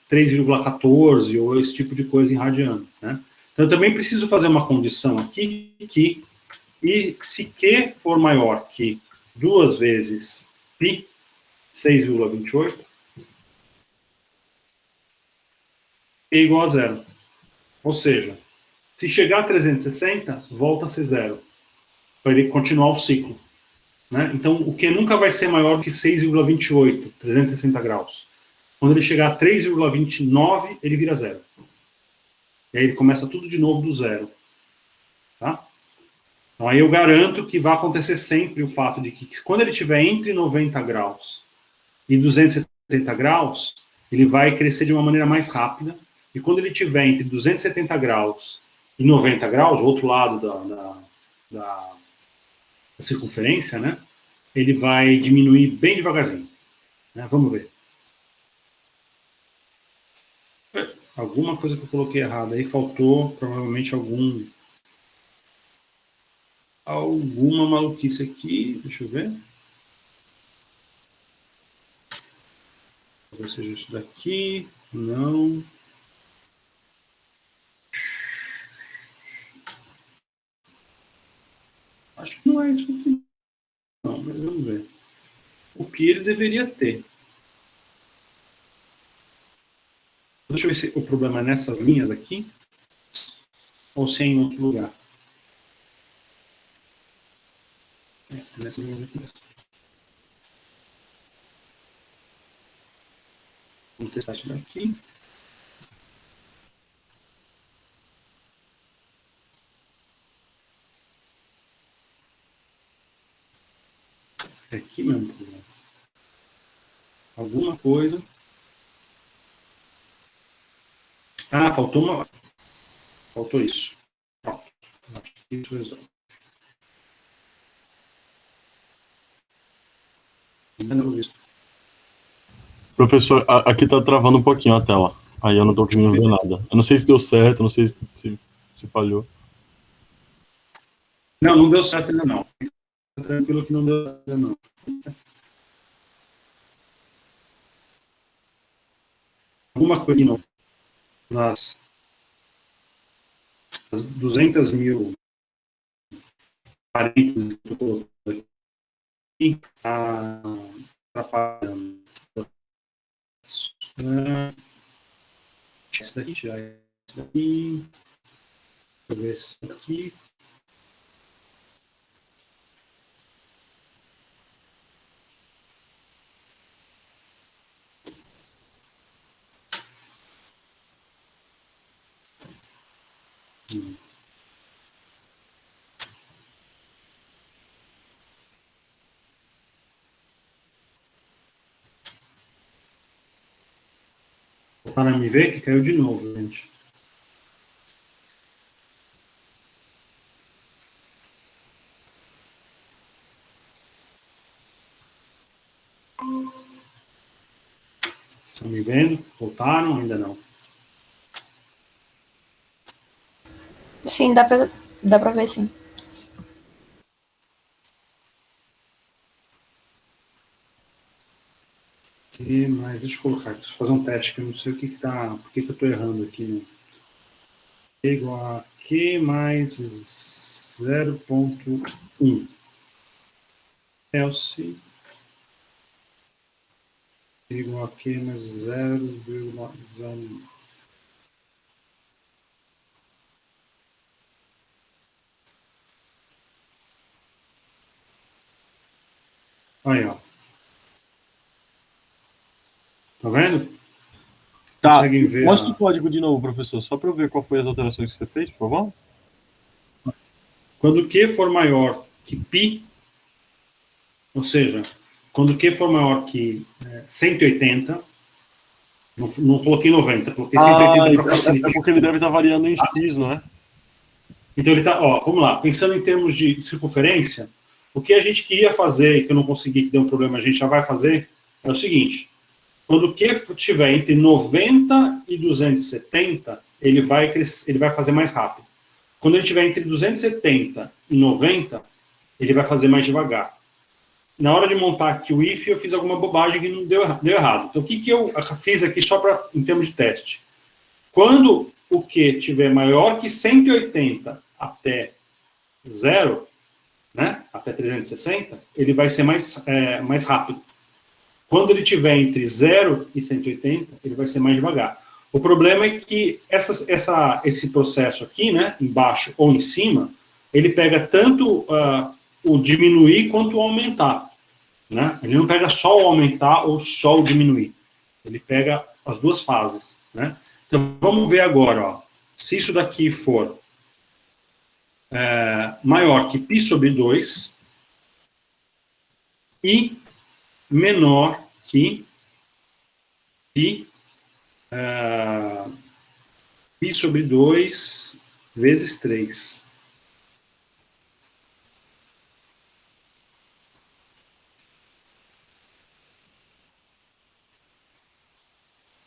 3,14 ou esse tipo de coisa em radiano, né? Então eu também preciso fazer uma condição aqui que se Q for maior que 2 vezes π, 6,28, é igual a zero. Ou seja, se chegar a 360, volta a ser zero, para ele continuar o ciclo. Né? Então, o Q nunca vai ser maior do que 6,28, 360 graus. Quando ele chegar a 3,29, ele vira zero. E aí ele começa tudo de novo do zero. Tá? Então, aí eu garanto que vai acontecer sempre o fato de que quando ele estiver entre 90 graus e 270 graus, ele vai crescer de uma maneira mais rápida. E quando ele estiver entre 270 graus e 90 graus, o outro lado da circunferência, né, ele vai diminuir bem devagarzinho. Né? Vamos ver. Alguma coisa que eu coloquei errada aí, faltou provavelmente alguma maluquice aqui. Deixa eu ver. Talvez seja isso daqui. Não. Acho que não é isso aqui. Não, mas vamos ver. O que ele deveria ter. Deixa eu ver se o problema é nessas linhas aqui ou se é em outro lugar. Nessas linhas aqui. Vamos testar isso daqui. É aqui mesmo. Alguma coisa. Ah, faltou isso. Pronto. Acho que isso resolve. Ainda não visto. Professor, aqui tá travando um pouquinho a tela. Aí eu não tô conseguindo ver nada. Eu não sei se deu certo, não sei se falhou. Não, não deu certo ainda não. Tranquilo que não deu certo ainda não. Alguma coisa não. Nas 200 mil parênteses que eu coloquei aqui, atrapalhando. Esse daqui, tirar esse daqui. Deixa eu ver esse daqui. Para me ver que caiu de novo, gente. Estão me vendo? Voltaram? Ainda não. Sim, dá pra ver, sim. Mas deixa eu colocar aqui, deixa eu fazer um teste, que eu não sei o que tá, por que eu estou errando aqui. Né? Q igual a Q mais 0,1. Else igual a Q mais 0,01. Aí, ó. Tá vendo? Tá, Conseguem ver mostra o código de novo, professor, só para eu ver qual foi as alterações que você fez, por favor. Quando Q for maior que π, ou seja, quando Q for maior que 180, não coloquei 90, coloquei 180 para facilitar. É porque ele deve estar variando em X, não é? Então ele está, ó, vamos lá, pensando em termos de circunferência, o que a gente queria fazer, e que eu não consegui, que deu um problema, a gente já vai fazer, é o seguinte: quando o Q estiver entre 90 e 270, ele vai fazer mais rápido. Quando ele estiver entre 270 e 90, ele vai fazer mais devagar. Na hora de montar aqui o if, eu fiz alguma bobagem que não deu errado. Então, o que eu fiz aqui só em termos de teste? Quando o Q estiver maior que 180 até 0, né, até 360, ele vai ser mais rápido. Quando ele estiver entre 0 e 180, ele vai ser mais devagar. O problema é que esse processo aqui, né, embaixo ou em cima, ele pega tanto o diminuir quanto o aumentar. Né? Ele não pega só o aumentar ou só o diminuir. Ele pega as duas fases. Né? Então, vamos ver agora. Ó, se isso daqui for maior que π sobre 2 e menor que π sobre 2 vezes 3.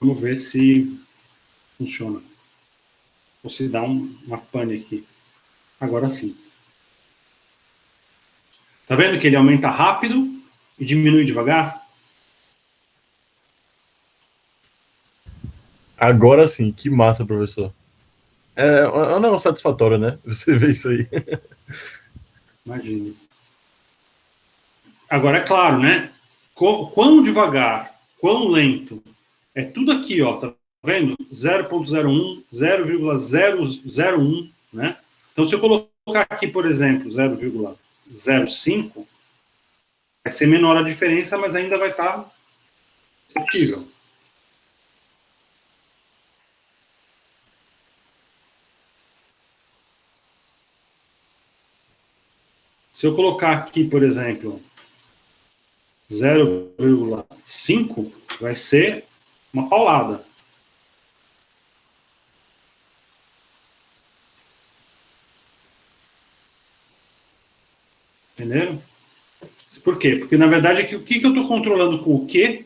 Vamos ver se funciona. Ou se dá uma pane aqui. Agora sim. Tá vendo que ele aumenta rápido e diminui devagar? Agora sim, que massa, professor. É um negócio satisfatório, né? Você vê isso aí. Imagina. Agora, é claro, né? Quão devagar, quão lento. É tudo aqui, ó. Tá vendo? 0,01, 0,001, né? Então, se eu colocar aqui, por exemplo, 0,05, vai ser menor a diferença, mas ainda vai estar perceptível. Se eu colocar aqui, por exemplo, 0,5, vai ser uma paulada. Entenderam? Por quê? Porque, na verdade, o que eu estou controlando com o quê?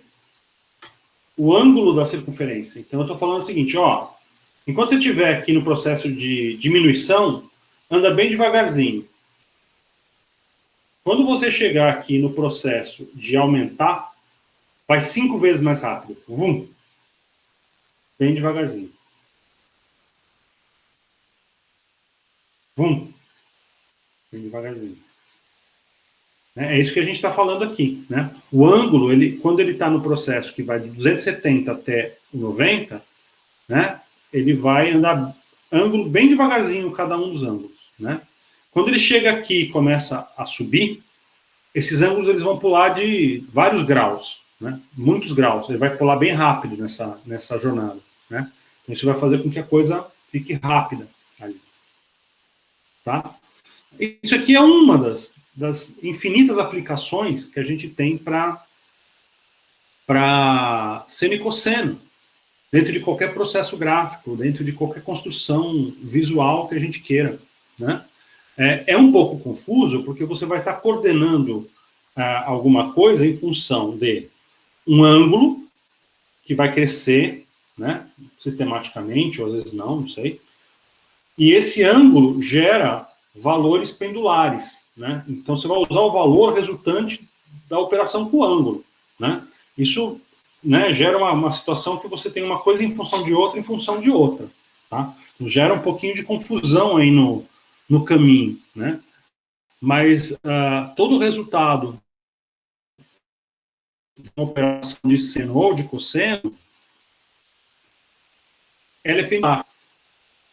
O ângulo da circunferência. Então, eu estou falando o seguinte, ó, enquanto você estiver aqui no processo de diminuição, anda bem devagarzinho. Quando você chegar aqui no processo de aumentar, vai 5 vezes mais rápido. Vum. Bem devagarzinho. Vum. Bem devagarzinho. É isso que a gente está falando aqui. Né? O ângulo, quando ele está no processo que vai de 270 até 90, né, ele vai andar ângulo bem devagarzinho cada um dos ângulos. Né? Quando ele chega aqui e começa a subir, esses ângulos eles vão pular de vários graus, né? Muitos graus. Ele vai pular bem rápido nessa jornada. Né? Então, isso vai fazer com que a coisa fique rápida ali. Tá? Isso aqui é uma das infinitas aplicações que a gente tem para seno e cosseno. dentro de qualquer processo gráfico, dentro de qualquer construção visual que a gente queira, né? É um pouco confuso, porque você vai estar coordenando alguma coisa em função de um ângulo que vai crescer, né, sistematicamente, ou às vezes não sei. E esse ângulo gera valores pendulares, né? Então você vai usar o valor resultante da operação com o ângulo, né? Isso, né, gera uma situação que você tem uma coisa em função de outra, em função de outra, tá? Então, gera um pouquinho de confusão aí no caminho, né? Mas todo o resultado de uma operação de seno ou de cosseno, ela é pendular.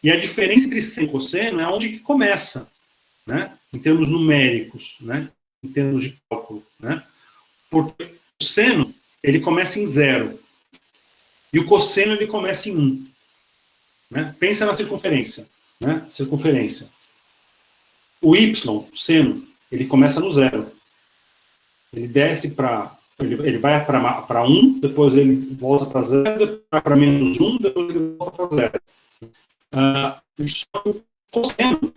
E a diferença entre seno e cosseno é onde que começa, né? Em termos numéricos, né? Em termos de cálculo, né? Porque o seno, ele começa em 0. E o cosseno, ele começa em 1. Né? Pensa na circunferência, né? Circunferência. O y, o seno, ele começa no 0. Ele desce para... Ele vai para 1, depois ele volta para 0, depois vai para menos 1, depois ele volta para 0. O cosseno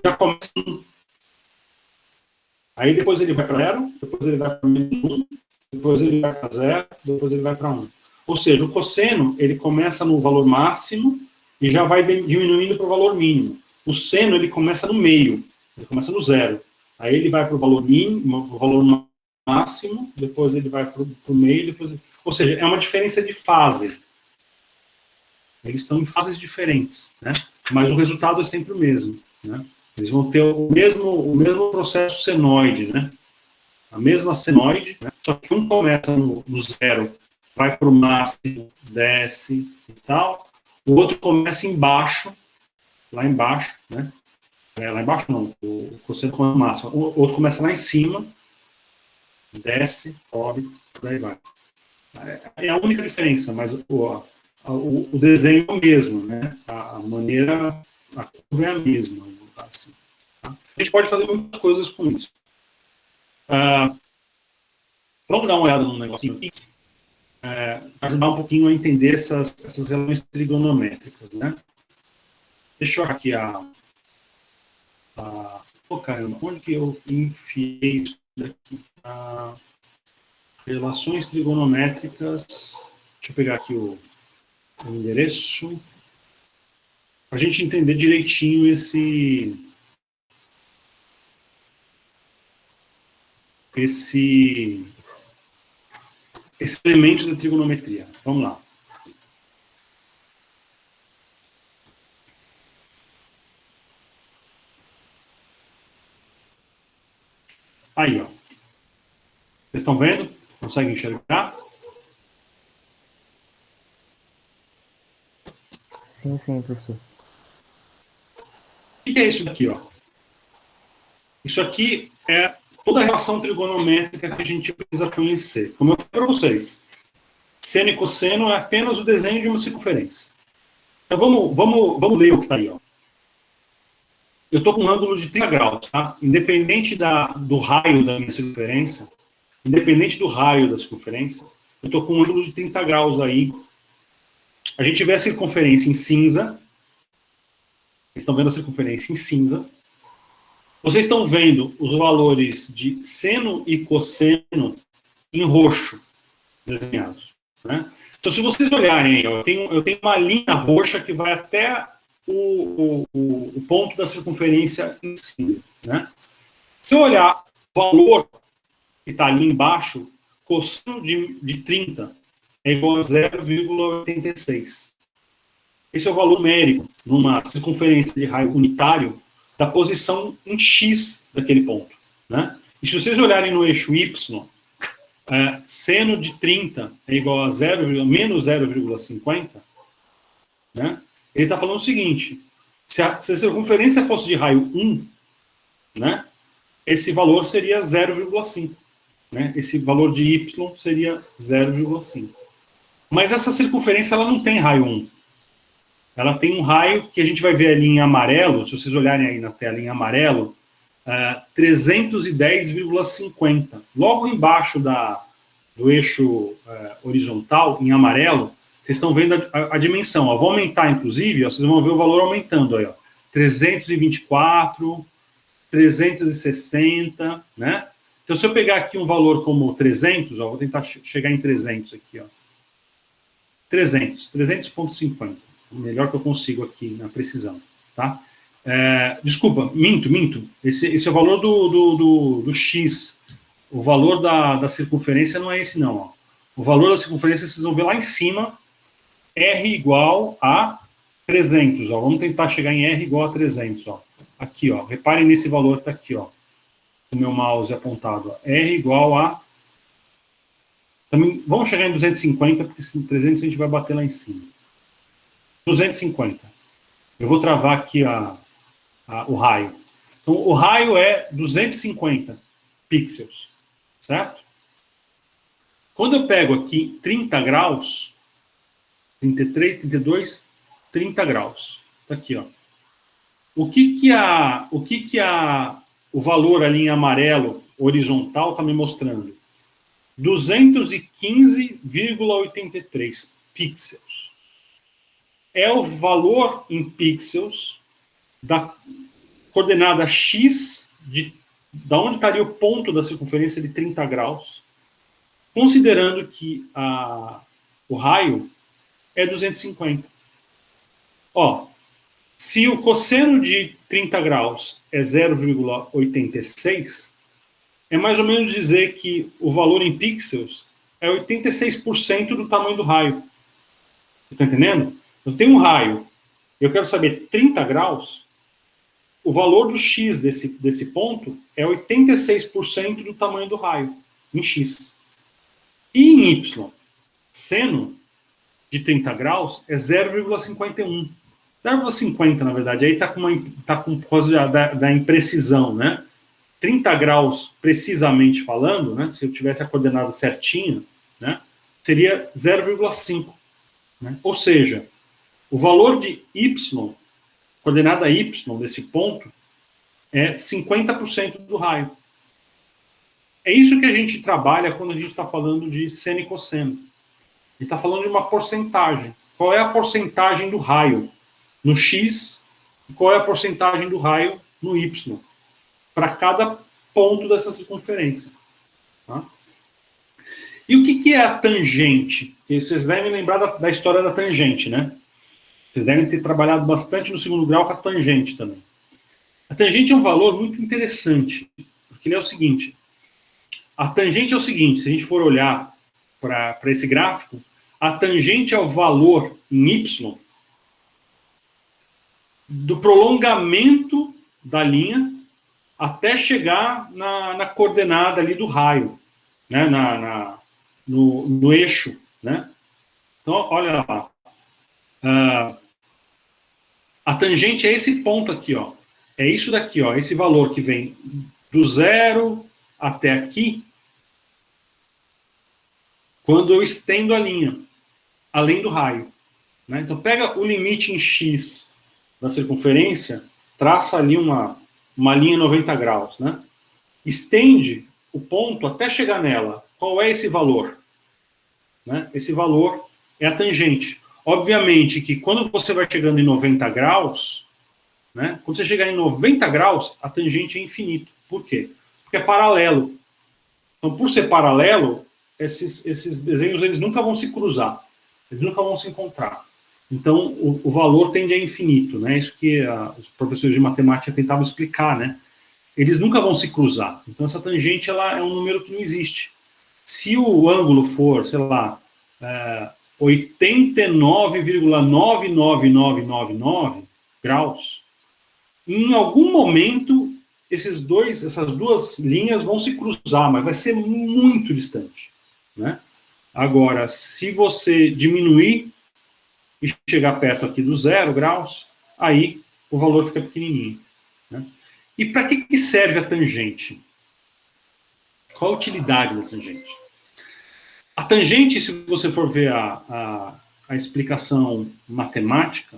já começa em 1. Aí depois ele vai para 0, depois ele vai para menos 1, depois ele vai para 0, depois ele vai para 1. Ou seja, o cosseno, ele começa no valor máximo e já vai diminuindo para o valor mínimo. O seno, ele começa no meio, ele começa no 0. Aí ele vai para o valor mínimo, o valor máximo, depois ele vai para o meio, depois... Ou seja, é uma diferença de fase. Eles estão em fases diferentes, né? Mas o resultado é sempre o mesmo, né? Eles vão ter o mesmo processo senoide, né? A mesma senoide, né? Só que um começa no 0, vai para o máximo, desce e tal. O outro começa embaixo, lá embaixo, né? Lá embaixo não, o cosseno começa no máximo. O outro começa lá em cima, desce, sobe, por aí vai. É a única diferença, mas o desenho é o mesmo, né? A maneira, a curva é a mesma. Assim, tá? A gente pode fazer muitas coisas com isso. Vamos dar uma olhada num negocinho aqui, ajudar um pouquinho a entender essas relações trigonométricas, né? Deixa eu olhar aqui caramba, onde que eu enfiei isso daqui? Relações trigonométricas. Deixa eu pegar aqui o endereço, para a gente entender direitinho esses elementos da trigonometria. Vamos lá. Aí, ó. Vocês estão vendo? Conseguem enxergar? Sim, sim, professor. O que é isso daqui, ó? Isso aqui é toda a relação trigonométrica que a gente precisa conhecer. Como eu falei para vocês, seno e cosseno é apenas o desenho de uma circunferência. Então vamos ler o que está aí, ó. Eu estou com um ângulo de 30 graus, tá? Independente do raio da minha circunferência, eu estou com um ângulo de 30 graus aí. A gente vê a circunferência em cinza. Vocês estão vendo a circunferência em cinza. Vocês estão vendo os valores de seno e cosseno em roxo desenhados, né? Então, se vocês olharem, eu tenho uma linha roxa que vai até o ponto da circunferência em cinza, né? Se eu olhar o valor que está ali embaixo, cosseno de 30 é igual a 0,86. Esse é o valor numérico numa circunferência de raio unitário da posição em X daquele ponto, né? E se vocês olharem no eixo Y, seno de 30 é igual a menos 0,50, né? Ele está falando o seguinte: se a circunferência fosse de raio 1, né, esse valor seria 0,5. Né? Esse valor de Y seria 0,5. Mas essa circunferência ela não tem raio 1. Ela tem um raio que a gente vai ver ali em amarelo, se vocês olharem aí na tela em amarelo, 310,50. Logo embaixo do eixo horizontal, em amarelo, Vocês estão vendo a dimensão. Ó. Vou aumentar, inclusive, ó, vocês vão ver o valor aumentando aí. Ó. 324, 360, né? Então, se eu pegar aqui um valor como 300, ó, vou tentar chegar em 300 aqui, ó. 300.50. O melhor que eu consigo aqui na precisão, tá? Desculpa, minto. Esse é o valor do X. O valor da circunferência não é esse, não. Ó. O valor da circunferência, vocês vão ver lá em cima, R igual a 300. Ó. Vamos tentar chegar em R igual a 300. Ó. Aqui, ó. Reparem nesse valor que está aqui, ó. O meu mouse apontado. Ó. R igual a... Também, vamos chegar em 250, porque 300 a gente vai bater lá em cima. 250. Eu vou travar aqui o raio. Então, o raio é 250 pixels, certo? Quando eu pego aqui 30 graus, 33, 32, 30 graus. Tá aqui, ó. O valor ali em amarelo horizontal está me mostrando? 215,83 pixels. É o valor em pixels da coordenada X, da onde estaria o ponto da circunferência de 30 graus, considerando que o raio é 250. Ó, se o cosseno de 30 graus é 0,86, é mais ou menos dizer que o valor em pixels é 86% do tamanho do raio. Você está entendendo? Eu tenho um raio, eu quero saber 30 graus, o valor do X desse ponto é 86% do tamanho do raio, em X. E em Y, seno de 30 graus é 0,51. 0,50, na verdade, aí está com por causa da imprecisão, né? 30 graus, precisamente falando, né? Se eu tivesse a coordenada certinha, né? Seria 0,5. Né? Ou seja, o valor de Y, coordenada Y desse ponto, é 50% do raio. É isso que a gente trabalha quando a gente está falando de seno e cosseno. A gente está falando de uma porcentagem. Qual é a porcentagem do raio no X e qual é a porcentagem do raio no Y, para cada ponto dessa circunferência. Tá? E o que é a tangente? Vocês devem lembrar da história da tangente, né? Vocês devem ter trabalhado bastante no segundo grau com a tangente também. A tangente é um valor muito interessante, porque ele é o seguinte. A tangente é o seguinte, se a gente for olhar para esse gráfico, a tangente é o valor em Y do prolongamento da linha até chegar na coordenada ali do raio, né? No eixo, né? Então, olha lá. A tangente é esse ponto aqui, ó. É isso daqui, ó. Esse valor que vem do zero até aqui, quando eu estendo a linha, além do raio. Né? Então, pega o limite em X da circunferência, traça ali uma linha 90 graus, né? Estende o ponto até chegar nela. Qual é esse valor? Né? Esse valor é a tangente. Obviamente que quando você vai chegando em 90 graus, né? Quando você chegar em 90 graus, a tangente é infinito. Por quê? Porque é paralelo. Então, por ser paralelo, esses desenhos eles nunca vão se cruzar. Eles nunca vão se encontrar. Então, o valor tende a infinito, né? Isso que os professores de matemática tentavam explicar, né? Eles nunca vão se cruzar. Então, essa tangente ela é um número que não existe. Se o ângulo for, sei lá, 89,99999 graus, em algum momento, essas duas linhas vão se cruzar, mas vai ser muito distante, né? Agora, se você diminuir e chegar perto aqui do 0 graus, aí o valor fica pequenininho. Né? E para que serve a tangente? Qual a utilidade da tangente? A tangente, se você for ver a explicação matemática,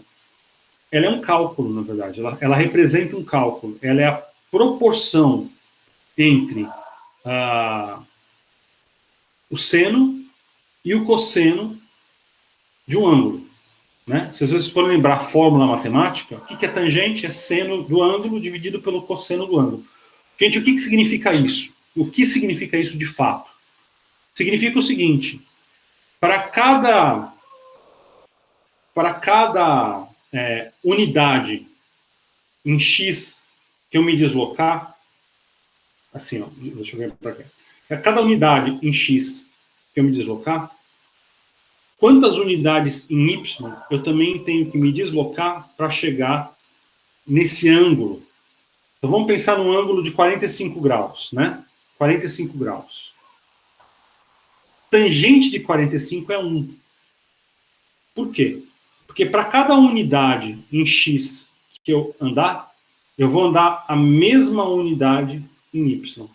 ela é um cálculo, na verdade. Ela representa um cálculo. Ela é a proporção entre o seno e o cosseno de um ângulo. Né? Se vocês forem lembrar a fórmula matemática, o que é tangente? É seno do ângulo dividido pelo cosseno do ângulo. Gente, o que significa isso? O que significa isso de fato? Significa o seguinte, para cada unidade em x que eu me deslocar, assim, ó, deixa eu ver para cá. A cada unidade em x que eu me deslocar, quantas unidades em y eu também tenho que me deslocar para chegar nesse ângulo? Então vamos pensar num ângulo de 45 graus, né? 45 graus. Tangente de 45 é 1. Por quê? Porque para cada unidade em x que eu andar, eu vou andar a mesma unidade em y.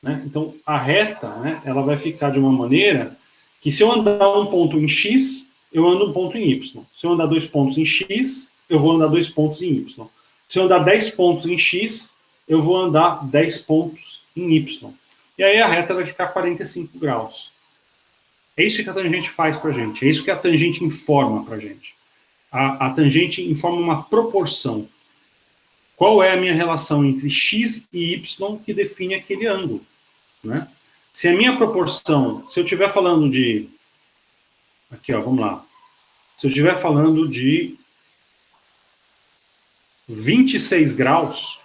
Né? Então, a reta, né, ela vai ficar de uma maneira que se eu andar um ponto em x, eu ando um ponto em y. Se eu andar 2 pontos em x, eu vou andar 2 pontos em y. Se eu andar 10 pontos em x, eu vou andar 10 pontos em y. E aí a reta vai ficar 45 graus. É isso que a tangente faz para a gente. É isso que a tangente informa para a gente. A tangente informa uma proporção. Qual é a minha relação entre x e y que define aquele ângulo? Né? Se a minha proporção, se eu estiver falando de... Aqui, ó, vamos lá. Se eu estiver falando de 26 graus,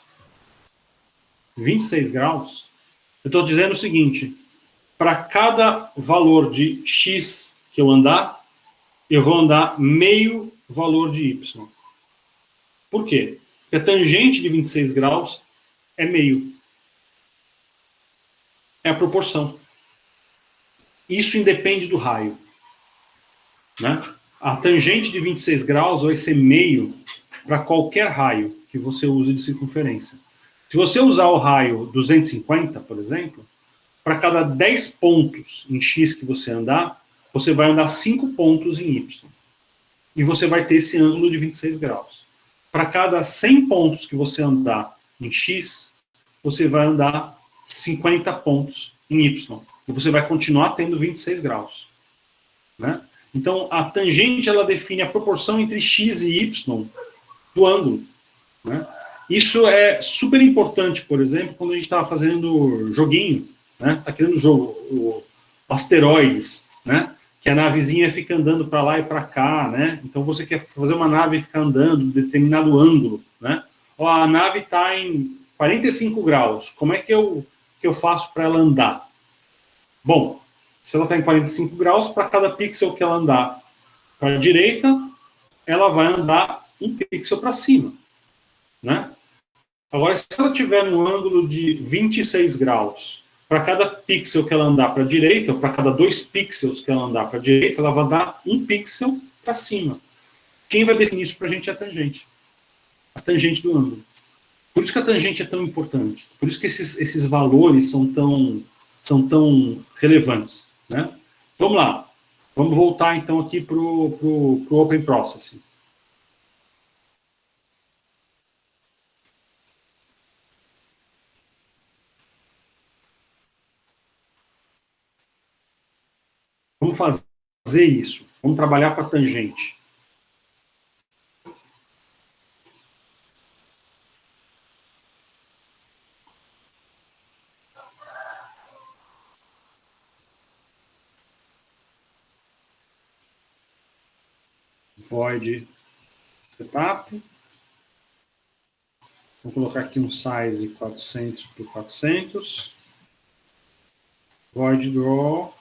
eu estou dizendo o seguinte, para cada valor de x que eu andar, eu vou andar meio valor de y. Por quê? Porque a tangente de 26 graus é meio. É a proporção. Isso independe do raio. Né? A tangente de 26 graus vai ser meio para qualquer raio que você use de circunferência. Se você usar o raio 250, por exemplo, para cada 10 pontos em x que você andar, você vai andar 5 pontos em y. E você vai ter esse ângulo de 26 graus. Para cada 100 pontos que você andar em x, você vai andar 50 pontos em y. E você vai continuar tendo 26 graus. Né? Então, a tangente ela define a proporção entre x e y do ângulo. Né? Isso é super importante, por exemplo, quando a gente estava fazendo joguinho, né? Está criando jogo, o asteroides, né? Que a navezinha fica andando para lá e para cá, né? Então você quer fazer uma nave e ficar andando em determinado ângulo, né? Ó, a nave está em 45 graus, como é que eu faço para ela andar? Bom, se ela está em 45 graus, para cada pixel que ela andar para a direita, ela vai andar um pixel para cima, né? Agora, se ela tiver um ângulo de 26 graus, para cada pixel que ela andar para a direita, ou para cada 2 pixels que ela andar para a direita, ela vai dar um pixel para cima. Quem vai definir isso para a gente é a tangente. A tangente do ângulo. Por isso que a tangente é tão importante. Por isso que esses valores são tão relevantes. Né? Vamos lá. Vamos voltar, então, aqui para o Open Processing. Vamos fazer isso. Vamos trabalhar com a tangente. Void setup. Vou colocar aqui um size 400 por 400. Void draw.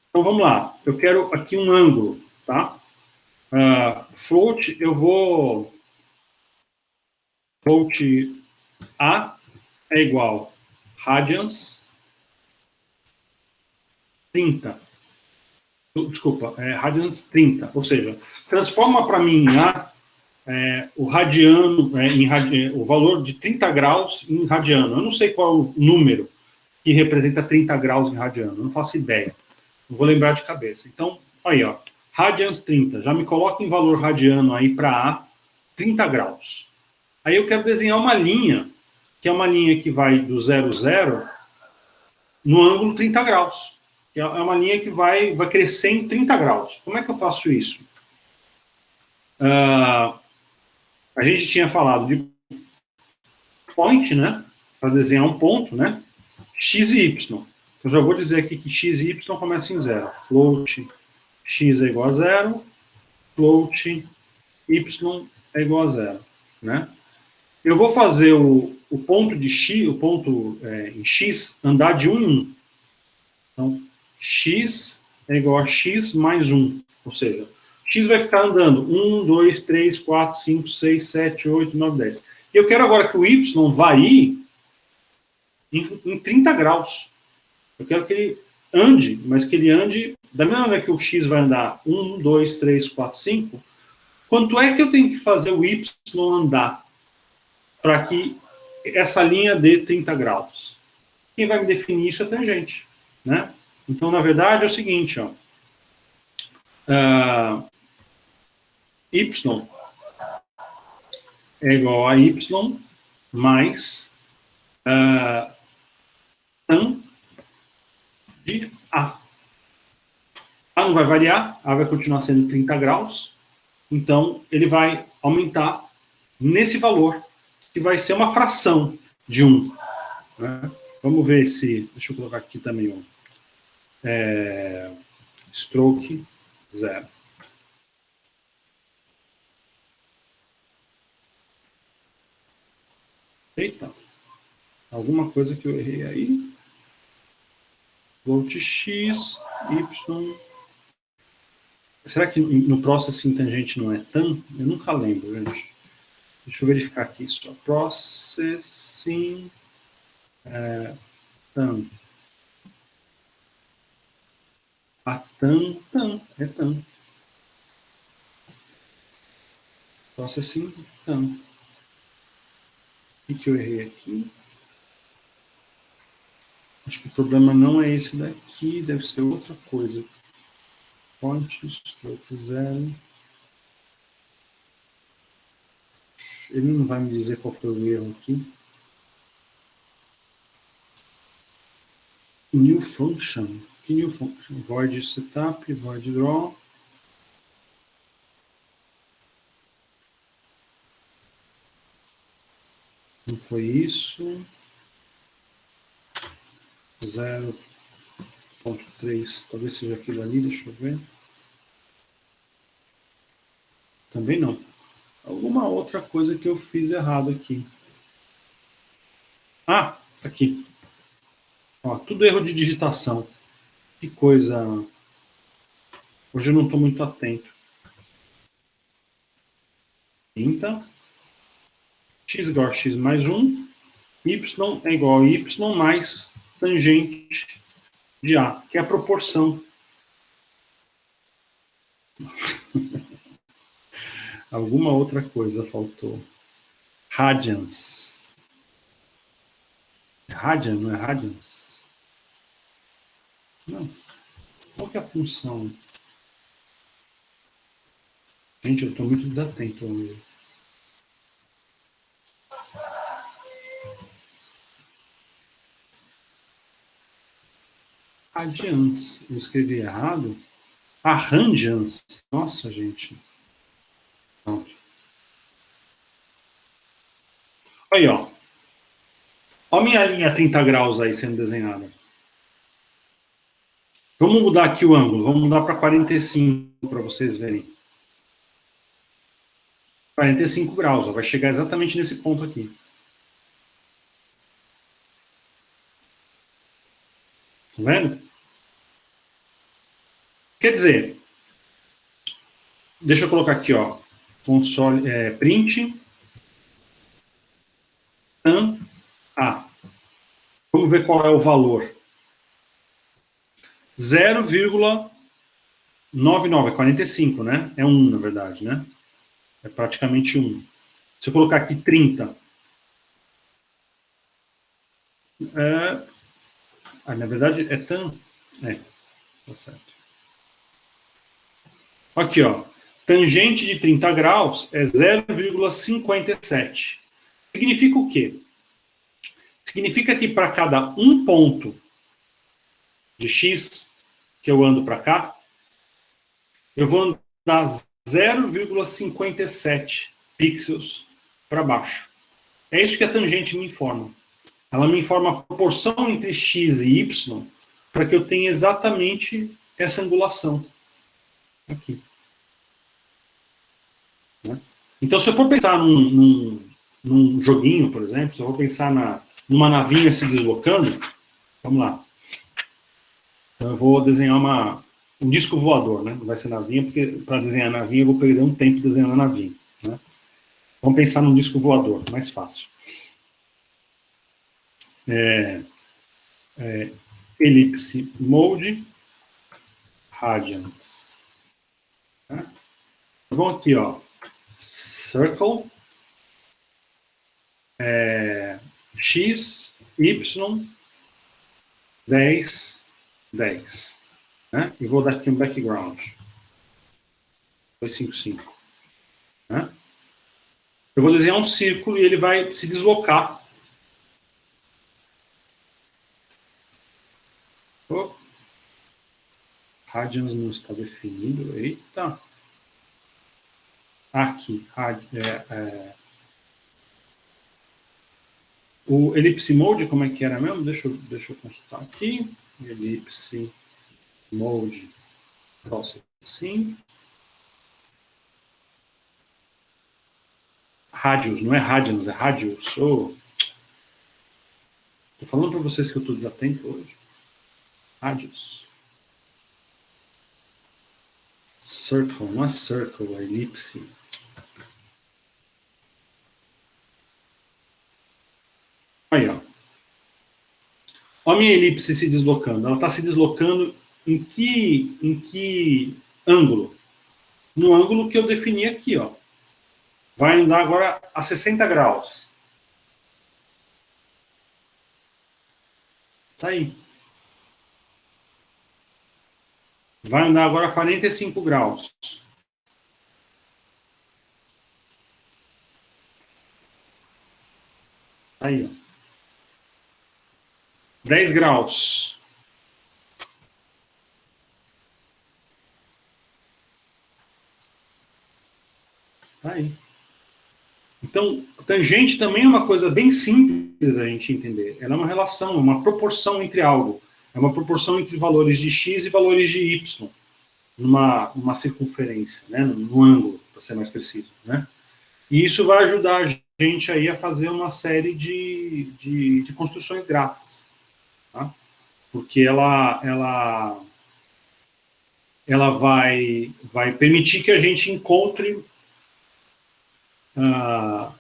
Então, vamos lá. Eu quero aqui um ângulo, tá? Float, eu vou... Float A é igual radians 30. Desculpa, radians 30. Ou seja, transforma para mim em A o radiano, o valor de 30 graus em radiano. Eu não sei qual é o número que representa 30 graus em radiano. Eu não faço ideia. Não vou lembrar de cabeça. Então, aí, ó, radians 30. Já me coloca em valor radiano aí para A, 30 graus. Aí eu quero desenhar uma linha, que é uma linha que vai do 0, 0, no ângulo 30 graus. que é uma linha que vai crescer em 30 graus. Como é que eu faço isso? A gente tinha falado de point, né? Para desenhar um ponto, né? X e Y. Eu já vou dizer aqui que X e Y começam em 0. Float X é igual a 0. Float Y é igual a 0. Né? Eu vou fazer o ponto de X, o ponto em X andar de 1 em 1. Então, X é igual a X mais 1. Ou seja, X vai ficar andando 1, 2, 3, 4, 5, 6, 7, 8, 9, 10. E eu quero agora que o Y varie em 30 graus. Eu quero que ele ande, mas que ele ande da mesma maneira que o X vai andar 1, 2, 3, 4, 5. Quanto é que eu tenho que fazer o Y andar para que essa linha dê 30 graus? Quem vai me definir isso é a tangente. Né? Então, na verdade, é o seguinte, ó. Y é igual a Y mais tan de A. A não vai variar, A vai continuar sendo 30 graus, então ele vai aumentar nesse valor, que vai ser uma fração de 1. Né? Vamos ver se... Deixa eu colocar aqui também stroke 0. Eita, alguma coisa que eu errei aí. Float X, Y. Será que no processing tangente não é tan? Eu nunca lembro, gente. Deixa eu verificar aqui só. Processing tan. A tan, é tan. Processing tan. O que eu errei aqui? Acho que o problema não é esse daqui, deve ser outra coisa. Point, stroke 0. Ele não vai me dizer qual foi o erro aqui. New function. Que new function? Void setup, void draw. Não foi isso. 0.3, talvez seja aquilo ali, deixa eu ver. Também não. Alguma outra coisa que eu fiz errado aqui. Ah, aqui. Ó, tudo erro de digitação. Que coisa. Hoje eu não estou muito atento. 30. X igual a X mais 1. Y é igual a Y mais tangente de A, que é a proporção. Alguma outra coisa faltou. Radians. Radian, não é radians? Não. Qual que é a função? Gente, eu estou muito desatento hoje. Radians. Eu escrevi errado. Radians. Nossa, gente. Pronto. Aí, ó. Olha a minha linha 30 graus aí sendo desenhada. Vamos mudar aqui o ângulo. Vamos mudar para 45 para vocês verem. 45 graus. Ó, vai chegar exatamente nesse ponto aqui. Tá vendo? Quer dizer, deixa eu colocar aqui, ó, console, print tan A. Vamos ver qual é o valor. 0,99, é 45, né? É 1, na verdade, né? É praticamente 1. Se eu colocar aqui 30, na verdade é tan... tá certo. Aqui, ó. Tangente de 30 graus é 0,57. Significa o quê? Significa que para cada um ponto de x, que eu ando para cá, eu vou andar 0,57 pixels para baixo. É isso que a tangente me informa. Ela me informa a proporção entre x e y para que eu tenha exatamente essa angulação aqui. Né? Então, se eu for pensar num joguinho, por exemplo, se eu for pensar numa navinha se deslocando, vamos lá. Então, eu vou desenhar um disco voador, né? Não vai ser navinha, porque para desenhar navinha eu vou perder um tempo desenhando a navinha. Né? Vamos pensar num disco voador, mais fácil. Ellipse mode, radians. Tá? Vamos aqui, ó. Circle, x, y, 10, 10. Né? E vou dar aqui um background. 255. Né? Eu vou desenhar um círculo e ele vai se deslocar. Oh. Radians não está definido. Eita. Aqui. O ellipse mode, como é que era mesmo? Deixa eu consultar aqui. Ellipse mode processing. Radius, não é radians, é radius. Estou falando para vocês que eu estou desatento hoje. Radius. Circle, não é circle, é elipse. Aí, ó. Olha a minha elipse se deslocando. Ela está se deslocando em que ângulo? No ângulo que eu defini aqui, ó. Vai andar agora a 60 graus. Tá aí. Vai andar agora a 45 graus. Tá aí, ó. 10 graus. Tá aí. Então, tangente também é uma coisa bem simples da gente entender. Ela é uma relação, uma proporção entre algo. É uma proporção entre valores de x e valores de y. Numa circunferência, né? Num ângulo, para ser mais preciso. Né? E isso vai ajudar a gente aí a fazer uma série de construções gráficas. Tá? Porque ela vai permitir que a gente encontre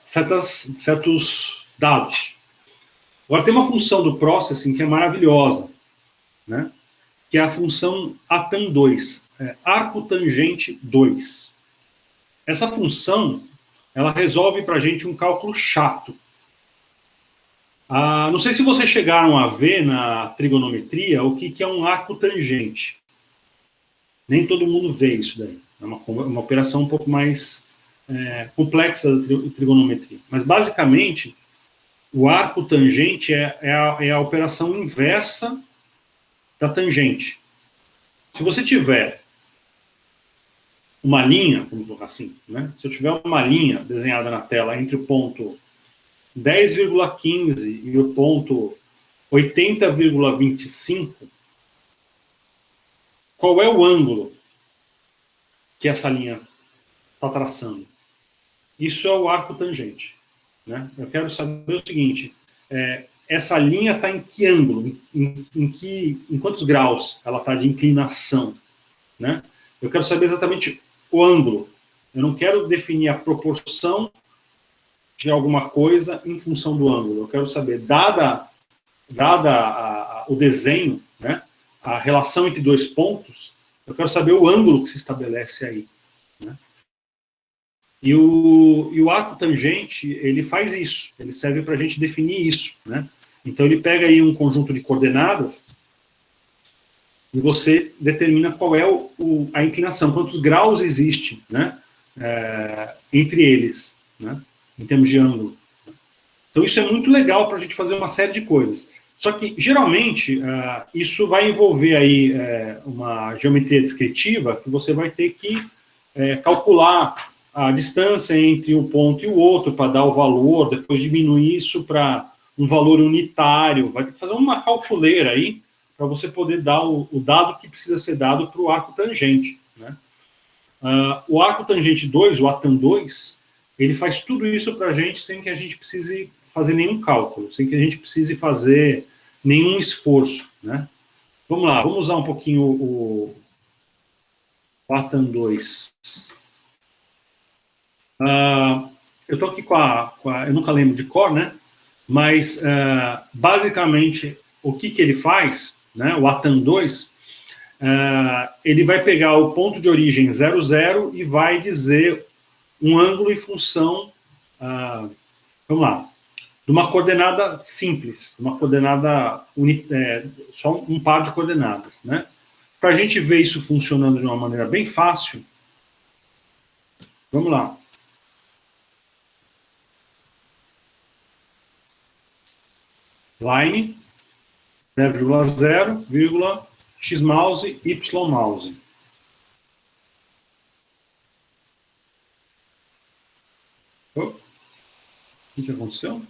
certos dados. Agora tem uma função do processing que é maravilhosa, né? Que é a função ATAN2, arco tangente 2. Essa função, ela resolve para a gente um cálculo chato. Não sei se vocês chegaram a ver na trigonometria o que é um arco tangente. Nem todo mundo vê isso daí. É uma operação um pouco mais complexa da trigonometria. Mas, basicamente, o arco tangente é a operação inversa da tangente. Se você tiver uma linha, vamos colocar assim, né? Se eu tiver uma linha desenhada na tela entre o ponto 10,15 e o ponto 80,25, qual é o ângulo que essa linha está traçando? Isso é o arco tangente. Né? Eu quero saber o seguinte, essa linha está em que ângulo? Em quantos graus ela está de inclinação? Né? Eu quero saber exatamente o ângulo. Eu não quero definir a proporção de alguma coisa em função do ângulo. Eu quero saber, dada o desenho, né, a relação entre dois pontos, eu quero saber o ângulo que se estabelece aí. Né? E o arco tangente, ele faz isso. Ele serve para a gente definir isso. Né? Então, ele pega aí um conjunto de coordenadas e você determina qual é a inclinação, quantos graus existe, né, entre eles, né, em termos de ângulo. Então, isso é muito legal para a gente fazer uma série de coisas. Só que, geralmente, isso vai envolver aí uma geometria descritiva que você vai ter que calcular a distância entre um ponto e o outro para dar o valor, depois diminuir isso para um valor unitário. Vai ter que fazer uma calculeira aí para você poder dar o dado que precisa ser dado para o arco tangente, né? O arco tangente 2, o ATAM 2, ele faz tudo isso para a gente sem que a gente precise fazer nenhum cálculo, sem que a gente precise fazer nenhum esforço, né? Vamos lá, vamos usar um pouquinho o ATAM 2. Eu estou aqui com a... Eu nunca lembro de cor, né? Mas, basicamente, o que ele faz, né? O ATAM 2, ele vai pegar o ponto de origem 0, 0 e vai dizer um ângulo em função, vamos lá, de uma coordenada simples, uma coordenada, só um par de coordenadas, né? Para a gente ver isso funcionando de uma maneira bem fácil, vamos lá. Line, 0,0, x mouse, y mouse. O que aconteceu?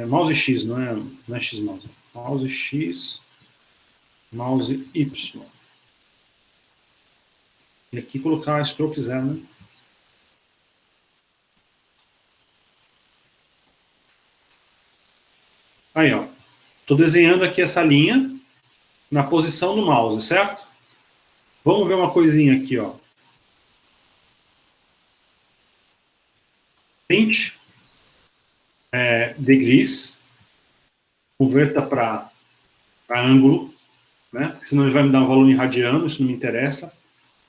Mouse X, não é X mouse. Mouse X, mouse Y. E aqui colocar stroke 0, né? Aí, ó. Estou desenhando aqui essa linha na posição do mouse, certo? Vamos ver uma coisinha aqui, ó. Print degrees, converta para ângulo, né? Porque senão ele vai me dar um valor em radiano, isso não me interessa.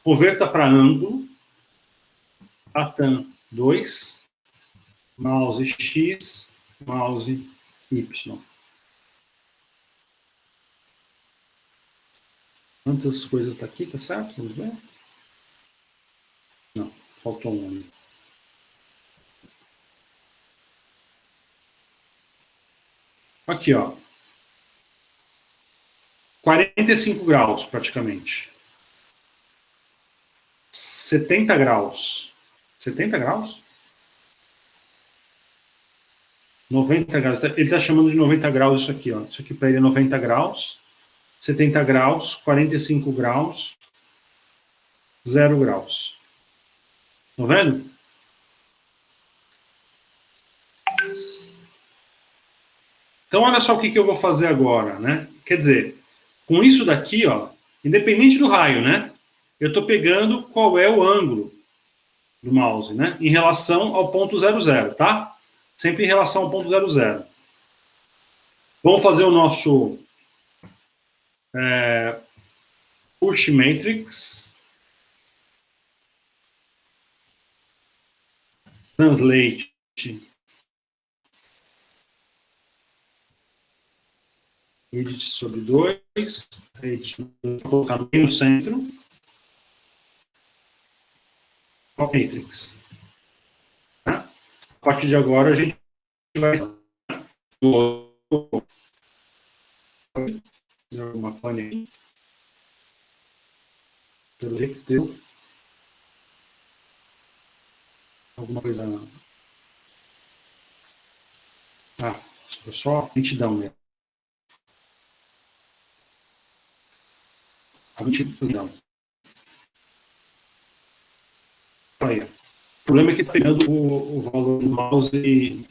Converta para ângulo, ATAM 2, mouse X, mouse Y. Quantas coisas está aqui, tá certo? Vamos ver. Não, faltou um ali. Aqui, ó. 45 graus, praticamente. 70 graus. 70 graus? 90 graus. Ele está chamando de 90 graus isso aqui, ó. Isso aqui para ele é 90 graus. 70 graus, 45 graus, 0 graus. Estão vendo? Então, olha só o que eu vou fazer agora, né? Quer dizer, com isso daqui, ó, independente do raio, né? Eu estou pegando qual é o ângulo do mouse, né? Em relação ao ponto 00, tá? Sempre em relação ao ponto 00. Vamos fazer o nosso push matrix. Translate. Edit sobre 2. Vou colocar no centro. Matrix. A partir de agora a gente vai uma pane aqui. Pelo jeito deu alguma coisa. Foi só lentidão mesmo. A lentidão. Aí, o problema é que está pegando o valor do mouse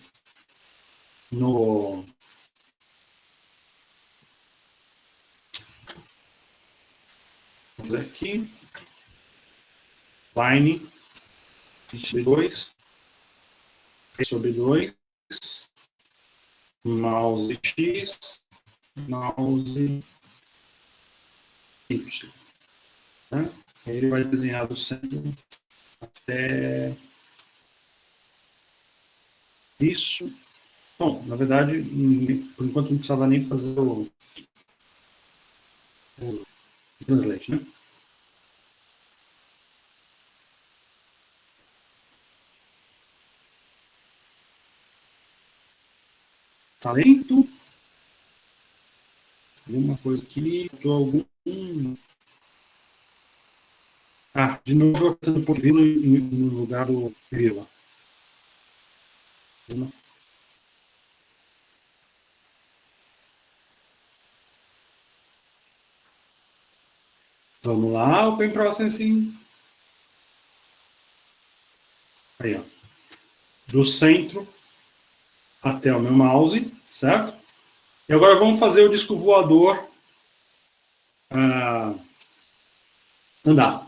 no... Vamos ver aqui. Line sobre 2. Sobre 2. Mouse X. Mouse Y. Né? Aí ele vai desenhar do centro até isso. Bom, na verdade, por enquanto não precisava nem fazer o translate, né? Tá lento? Alguma coisa aqui, algum... Ah, de novo eu estou por vir no lugar do vírgula. Vamos lá, Open Processing. Aí, ó. Do centro até o meu mouse, certo? E agora vamos fazer o disco voador andar.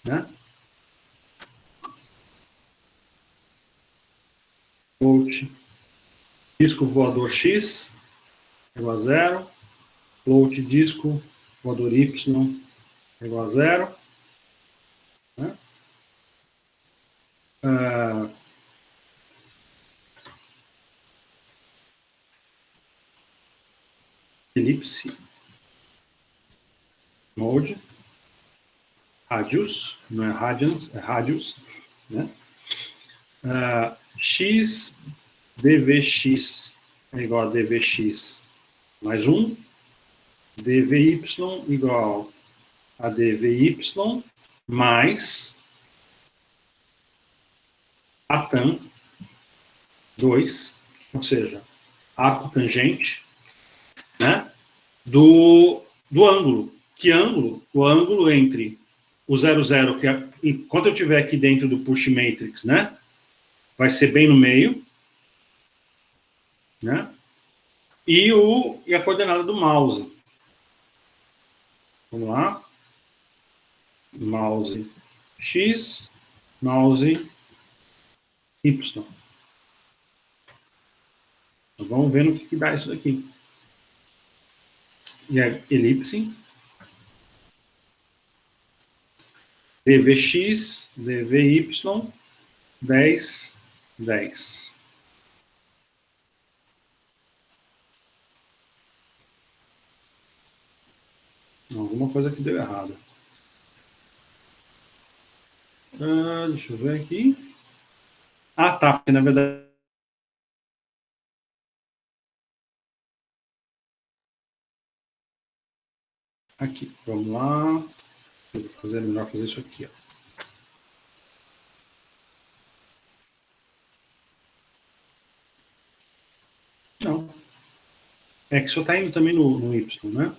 Né? Float disco voador X igual a 0. Float disco voador Y igual a 0. Né? Elipse mode radius, não é radians, é radius, né? X dvx é igual a dvx mais 1, dvy igual a dvy mais a tan 2, ou seja, arco tangente, né, do ângulo. Que ângulo? O ângulo entre o 0,0, que enquanto eu estiver aqui dentro do push matrix, né, vai ser bem no meio, né, e a coordenada do mouse. Vamos lá. Mouse X, mouse Y. Então, vamos ver no que dá isso daqui. E é elipse. dvx, dvy, 10, 10. Alguma coisa que deu errado. Deixa eu ver aqui. Ah, tá. Porque, na verdade... Aqui, vamos lá. Eu vou fazer melhor fazer isso aqui, ó. Não. É que só está indo também no Y, né?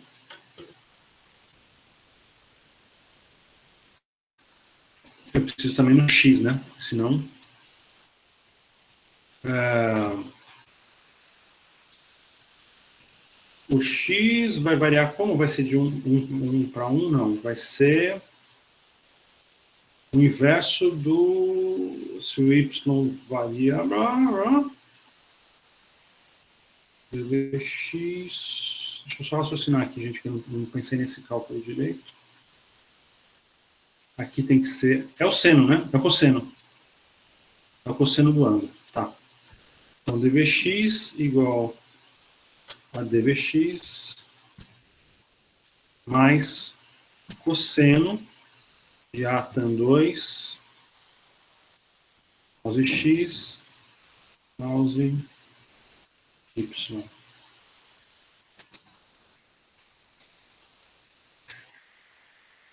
Eu preciso também no X, né? Senão... O X vai variar como? Vai ser de 1 para 1? Não. Vai ser o inverso do... Se o Y varia... dvx... Deixa eu só raciocinar aqui, gente, que eu não pensei nesse cálculo direito. Aqui tem que ser... É o seno, né? É o cosseno. É o cosseno do ângulo. Tá. Então, dvx igual a dvx mais cosseno de A tan 2 mouse X mouse Y.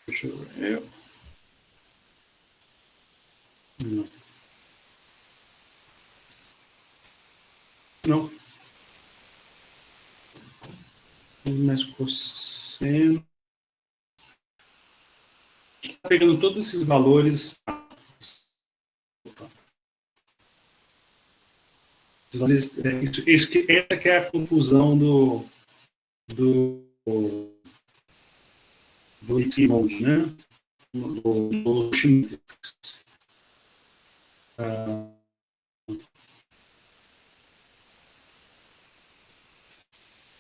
Deixa eu ver. Não. Não. Mais cosseno. Está pegando todos esses valores. Essa que é a confusão do Elipse mode, né? Do Matrix.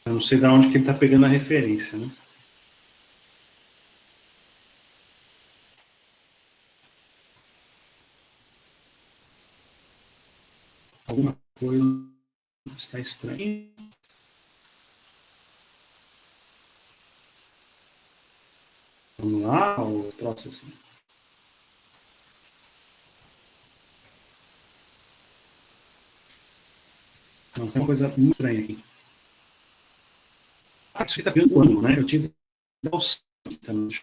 Eu não sei de onde que ele está pegando a referência, né? Alguma coisa está estranha. Vamos lá, o processing. Não, tem uma coisa muito estranha aqui. Ah, isso aqui tá virando ângulo, né? Eu tinha que dar o sim aqui também.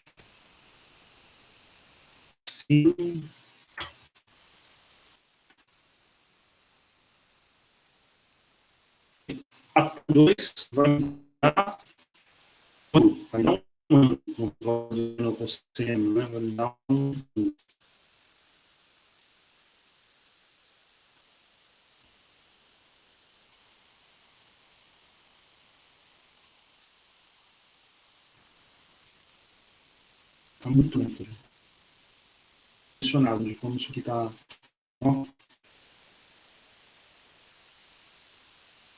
Sim. A 2 vai dar vai dar um ângulo. Não vou dizer no cosseno, né? Vai dar um. Tá muito lento. Impressionado de como isso aqui tá. Ó.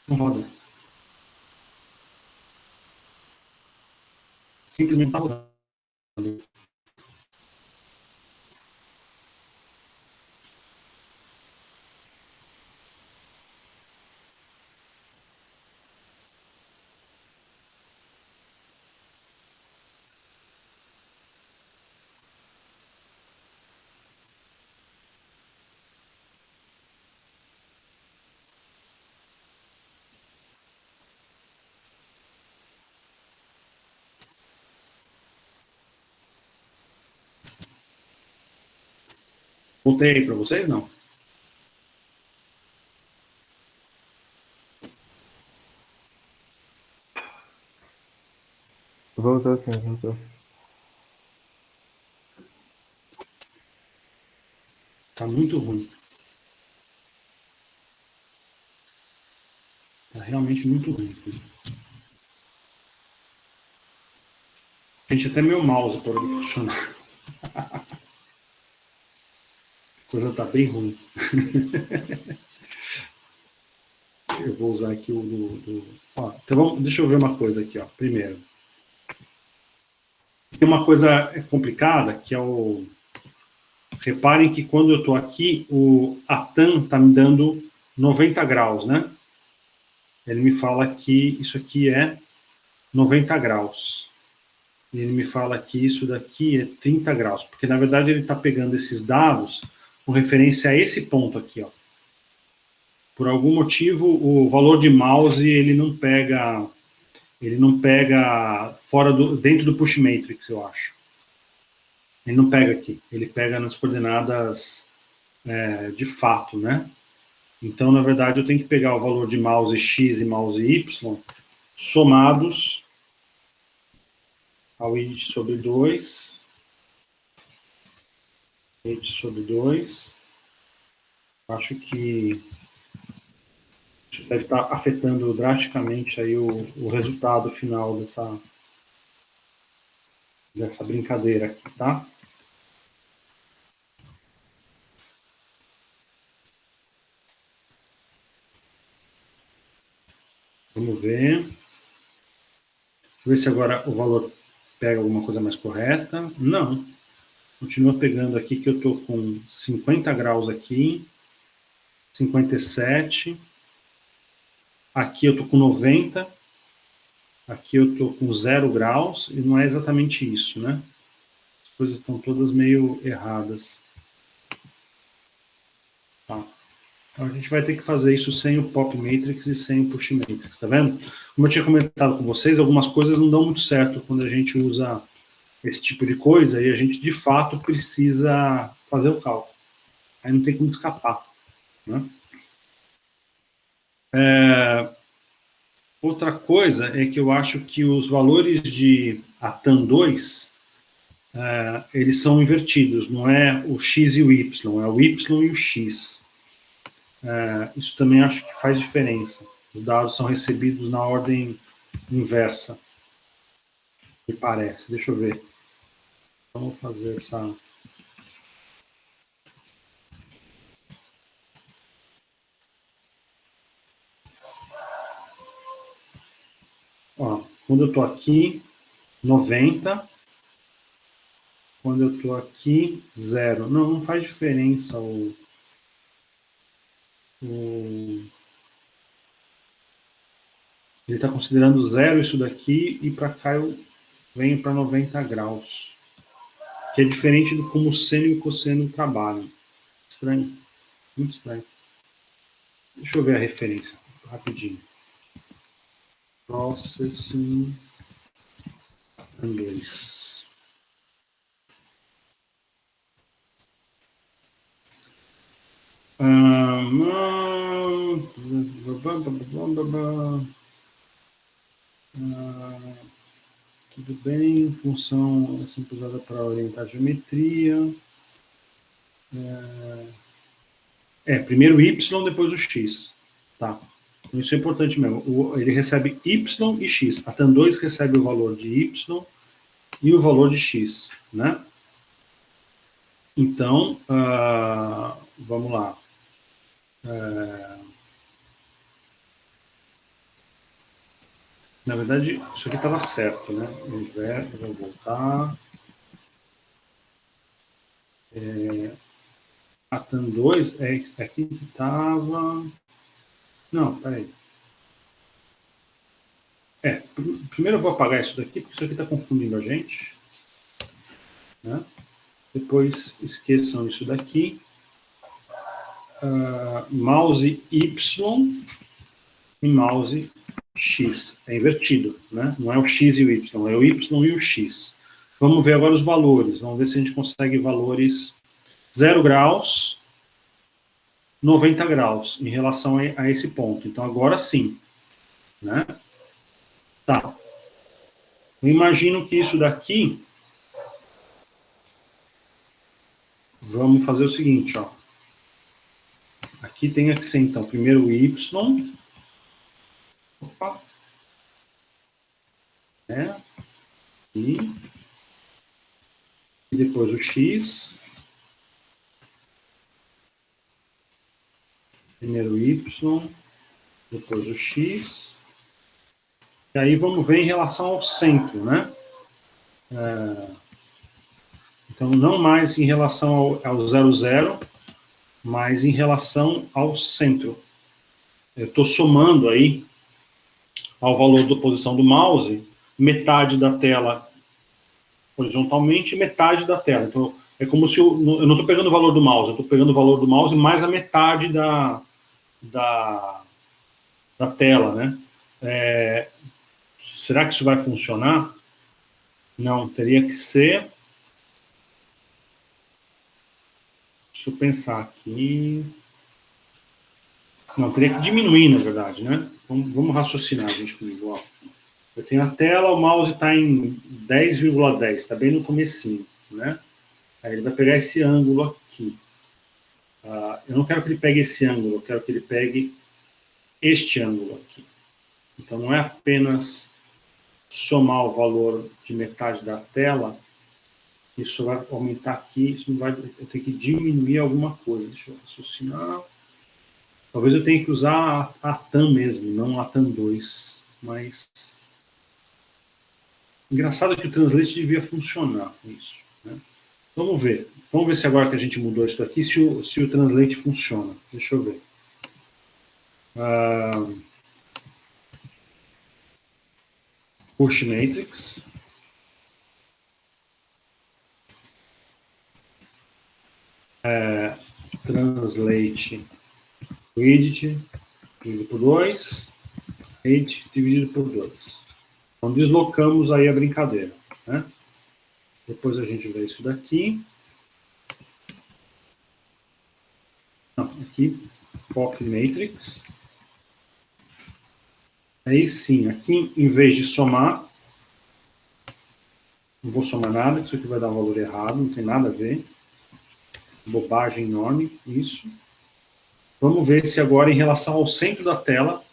Não roda. Simplesmente tá rodando. Voltei aí para vocês, não? Voltou sim, voltou. Tá muito ruim. Tá realmente muito ruim. Gente, até meu mouse parou de funcionar. A coisa tá bem ruim. Eu vou usar aqui Ó, então deixa eu ver uma coisa aqui, ó. Primeiro. Tem uma coisa complicada, que é o... Reparem que quando eu estou aqui, a TAM está me dando 90 graus, né? Ele me fala que isso aqui é 90 graus. E ele me fala que isso daqui é 30 graus. Porque, na verdade, ele está pegando esses dados com referência a esse ponto aqui, ó. Por algum motivo, o valor de mouse, ele não pega dentro do push matrix, eu acho. Ele não pega aqui, ele pega nas coordenadas de fato, né? Então, na verdade, eu tenho que pegar o valor de mouse X e mouse Y somados ao id sobre 2, id sobre 2. Acho que isso deve estar afetando drasticamente aí o resultado final dessa brincadeira aqui, tá? Vamos ver. Deixa eu ver se agora o valor pega alguma coisa mais correta. Não. Continua pegando aqui que eu estou com 50 graus aqui, 57. Aqui eu estou com 90. Aqui eu estou com 0 graus. E não é exatamente isso, né? As coisas estão todas meio erradas. Tá. Então a gente vai ter que fazer isso sem o Pop Matrix e sem o Push Matrix, tá vendo? Como eu tinha comentado com vocês, algumas coisas não dão muito certo quando a gente usa esse tipo de coisa e a gente de fato precisa fazer o cálculo. Aí não tem como escapar, né? Outra coisa é que eu acho que os valores de ATAN2 eles são invertidos, não é o X e o Y, é o Y e o X. Isso também acho que faz diferença. Os dados são recebidos na ordem inversa, me parece. Deixa eu ver. Vamos fazer essa... Ó, quando eu estou aqui, 90. Quando eu estou aqui, 0. Não faz diferença Ele está considerando 0 isso daqui e para cá eu venho para 90 graus. Que é diferente de como o seno e o cosseno trabalham. Estranho. Muito estranho. Deixa eu ver a referência. rapidinho. Processing inglês. Tudo bem, função é sempre usada para orientar a geometria. Primeiro y, depois o x. Tá? Isso é importante mesmo. Ele recebe y e x. A TAN2 recebe o valor de y e o valor de x. Né? Então, vamos lá. Na verdade, isso aqui estava certo, né? Vou voltar. A TAN2 é aqui que estava... Não, peraí. Primeiro eu vou apagar isso daqui, porque isso aqui está confundindo a gente. Né? Depois esqueçam isso daqui. Mouse Y e mouse X. É invertido, né? Não é o X e o Y, é o Y e o X. Vamos ver agora os valores. Vamos ver se a gente consegue valores 0 graus, 90 graus, em relação a esse ponto. Então, agora sim. Né? Tá. Eu imagino que isso daqui... Vamos fazer o seguinte, ó. Aqui tem que ser, então, primeiro o Y. Opa. E depois o X. Primeiro o Y, depois o X. E aí vamos ver em relação ao centro, né? Então, não mais em relação ao 0, 0, mas em relação ao centro. Eu estou somando aí ao valor da posição do mouse, metade da tela horizontalmente e metade da tela. Então, é como se eu não estou pegando o valor do mouse, eu estou pegando o valor do mouse mais a metade da tela, né? Será que isso vai funcionar? Não, teria que ser... Deixa eu pensar aqui... Não, teria que diminuir, na verdade, né? Vamos raciocinar, gente, comigo. Ó. Eu tenho a tela, o mouse está em 10,10, está bem no comecinho, né? Aí ele vai pegar esse ângulo aqui. Eu não quero que ele pegue esse ângulo, eu quero que ele pegue este ângulo aqui. Então, não é apenas somar o valor de metade da tela, isso vai aumentar aqui, isso não vai, eu tenho que diminuir alguma coisa. Deixa eu raciocinar. Talvez eu tenha que usar a TAN mesmo, não a TAN2, mas... Engraçado que o Translate devia funcionar com isso, né? Vamos ver se agora que a gente mudou isso aqui, se o Translate funciona. Deixa eu ver. Push Matrix. Translate widget dividido por 2, height dividido por 2. Então, deslocamos aí a brincadeira, né? Depois a gente vê isso daqui. Não, aqui, Pop Matrix. Aí sim, aqui em vez de somar, não vou somar nada, que isso aqui vai dar um valor errado, não tem nada a ver. Bobagem enorme, isso. Vamos ver se agora, em relação ao centro da tela,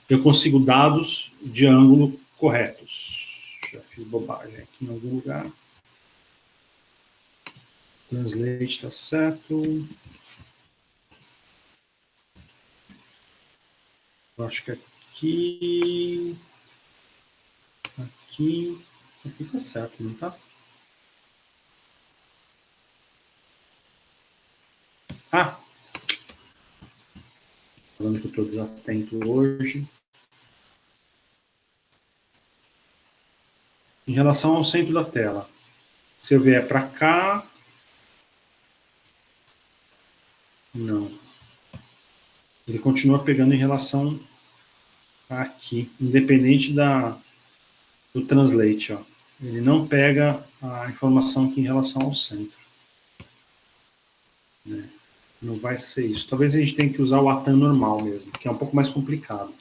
eu consigo dados de ângulo corretos. Já fiz bobagem aqui em algum lugar. Translate está certo. Eu acho que aqui está certo, não está? Falando que eu estou desatento hoje. Em relação ao centro da tela, se eu vier para cá, não. Ele continua pegando em relação aqui, independente do translate. Ó. Ele não pega a informação aqui em relação ao centro. Né? Não vai ser isso. Talvez a gente tenha que usar o ATAM normal mesmo, que é um pouco mais complicado.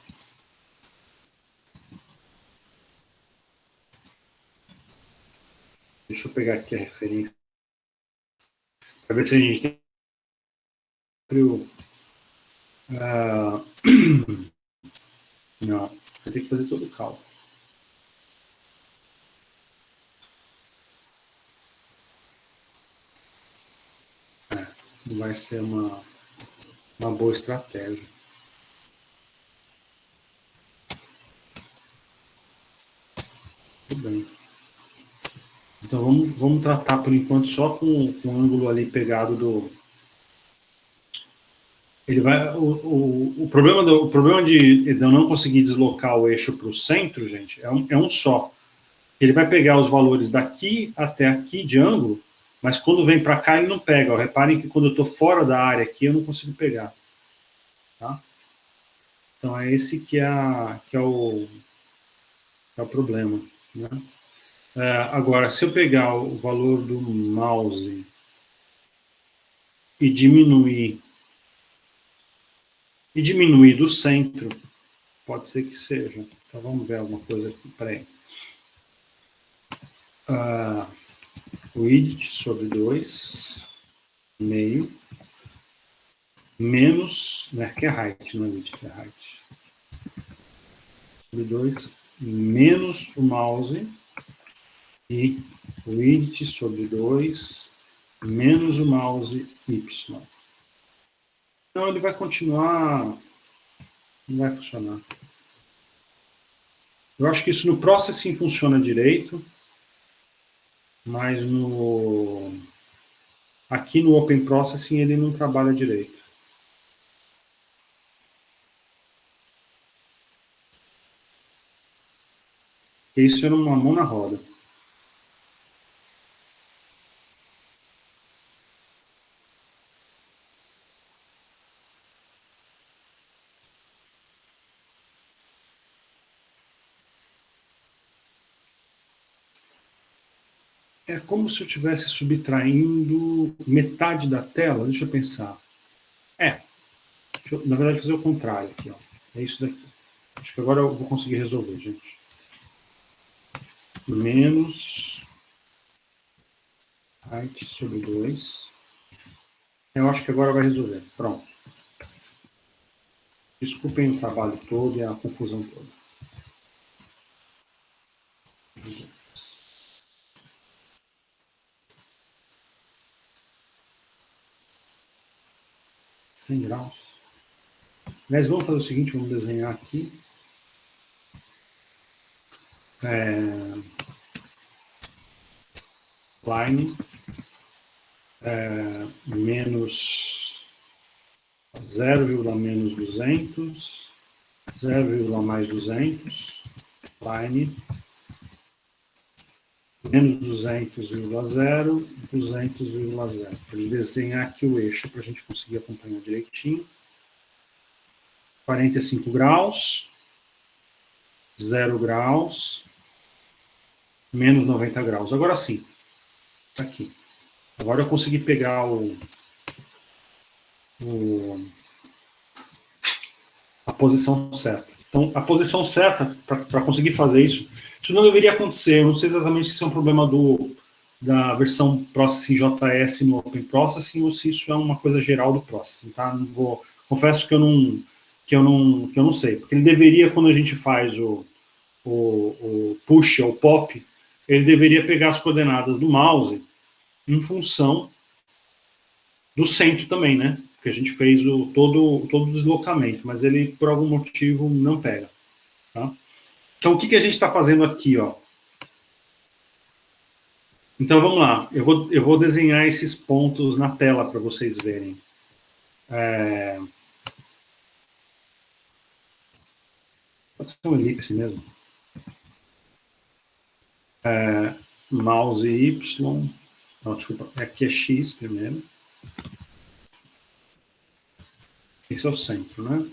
Deixa eu pegar aqui a referência. Para ver se a gente tem não, vai ter que fazer todo o cálculo. Não vai ser uma boa estratégia. Tudo bem. Então vamos tratar por enquanto só com o ângulo ali pegado do. Ele vai. O problema de eu não conseguir deslocar o eixo para o centro, gente, é um só. Ele vai pegar os valores daqui até aqui de ângulo, mas quando vem para cá ele não pega. Ó. Reparem que quando eu estou fora da área aqui eu não consigo pegar. Tá? Então é esse que é o problema. Né? Agora, se eu pegar o valor do mouse e diminuir do centro, pode ser que seja. Então vamos ver alguma coisa aqui. Peraí. Width sobre 2, meio, menos, né, que é height, não é width, é height. Sobre 2, menos o mouse e width sobre 2, menos o mouse y. Então ele vai continuar, não vai funcionar. Eu acho que isso no Processing funciona direito, mas aqui no Open Processing ele não trabalha direito. Isso era uma mão na roda. É como se eu estivesse subtraindo metade da tela. Deixa eu pensar. Deixa eu, na verdade, fazer o contrário aqui. Ó. É isso daqui. Acho que agora eu vou conseguir resolver, gente. Menos height sobre 2. Eu acho que agora vai resolver. Pronto. Desculpem o trabalho todo e a confusão toda. 100 graus. Mas vamos fazer o seguinte, vamos desenhar aqui. Line menos 0,-200, 0,+200, line menos 200,0, 200,0. Para ele desenhar aqui o eixo para a gente conseguir acompanhar direitinho. 45 graus, 0 graus, menos 90 graus. Agora sim, está aqui. Agora eu consegui pegar a posição certa. Então, a posição certa, para conseguir fazer isso não deveria acontecer. Eu não sei exatamente se isso é um problema da versão Processing JS no Open Processing ou se isso é uma coisa geral do Processing. Tá? Confesso que eu não sei. Porque ele deveria, quando a gente faz o push ou pop, ele deveria pegar as coordenadas do mouse em função do centro também, né? Porque a gente fez todo o deslocamento, mas ele, por algum motivo, não pega. Tá? Então, o que a gente está fazendo aqui? Ó? Então, vamos lá. Eu vou desenhar esses pontos na tela para vocês verem. Pode ser uma elipse mesmo. Mouse Y. Não, desculpa. Aqui é X primeiro. Esse é o centro, né?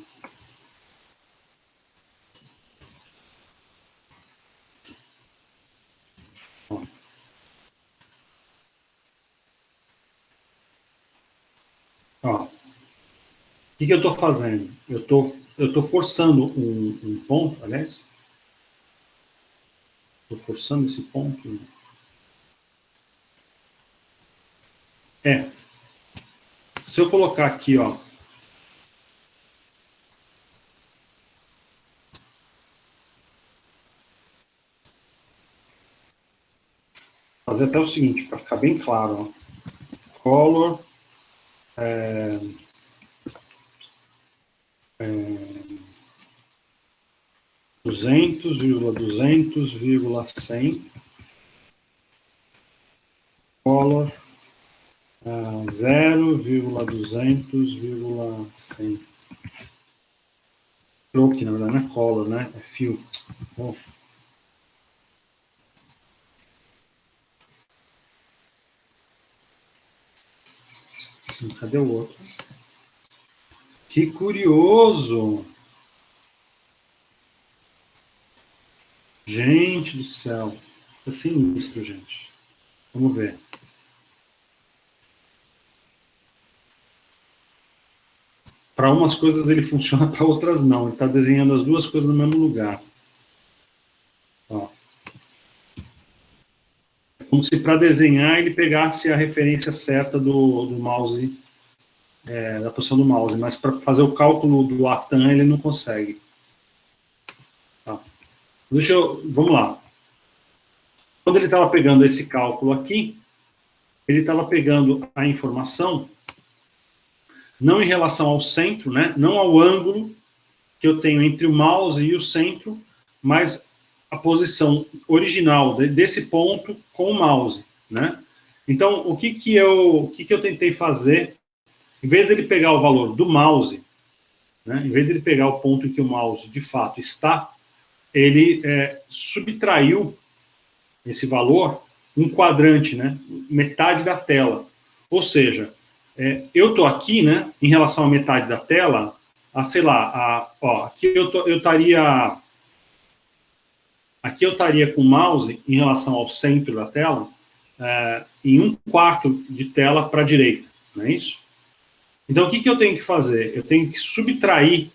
Ó, o que eu estou fazendo? Eu tô forçando um ponto, aliás. Estou forçando esse ponto. Se eu colocar aqui, ó. Fazer até o seguinte, para ficar bem claro, ó. Color. 200,200,100 color 0,200,100. Stroke, na verdade, não é color, né? É fio. Bom. Cadê o outro? Que curioso! Gente do céu. É sinistro, gente. Vamos ver. Para umas coisas ele funciona, para outras não. Ele está desenhando as duas coisas no mesmo lugar. Ó. É como se para desenhar ele pegasse a referência certa do mouse, da posição do mouse, mas para fazer o cálculo do ATAM ele não consegue. Tá. Vamos lá. Quando ele estava pegando esse cálculo aqui, ele estava pegando a informação não em relação ao centro, né? Não ao ângulo que eu tenho entre o mouse e o centro, mas a posição original desse ponto com o mouse, né? Então, o que eu tentei fazer, em vez dele pegar o valor do mouse, né? Em vez dele pegar o ponto em que o mouse de fato está, ele subtraiu esse valor um quadrante, né? Metade da tela. Ou seja, eu estou aqui, né, em relação à metade da tela, sei lá, aqui eu estaria com o mouse em relação ao centro da tela, em 1/4 de tela para a direita, não é isso? Então, o que eu tenho que fazer? Eu tenho que subtrair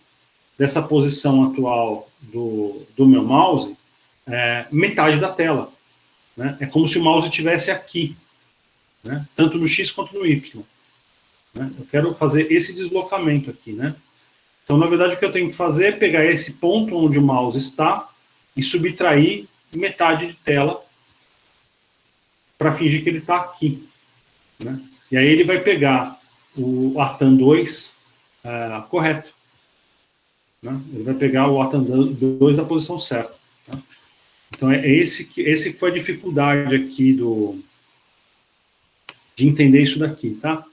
dessa posição atual do meu mouse metade da tela, né? É como se o mouse estivesse aqui, né? Tanto no X quanto no Y. Né? Eu quero fazer esse deslocamento aqui, né? Então, na verdade, o que eu tenho que fazer é pegar esse ponto onde o mouse está e subtrair metade de tela para fingir que ele está aqui, né? E aí ele vai pegar o ATAM 2 correto, né? Ele vai pegar o ATAM 2 da posição certa. Tá? Então, esse que foi a dificuldade aqui de entender isso daqui, tá?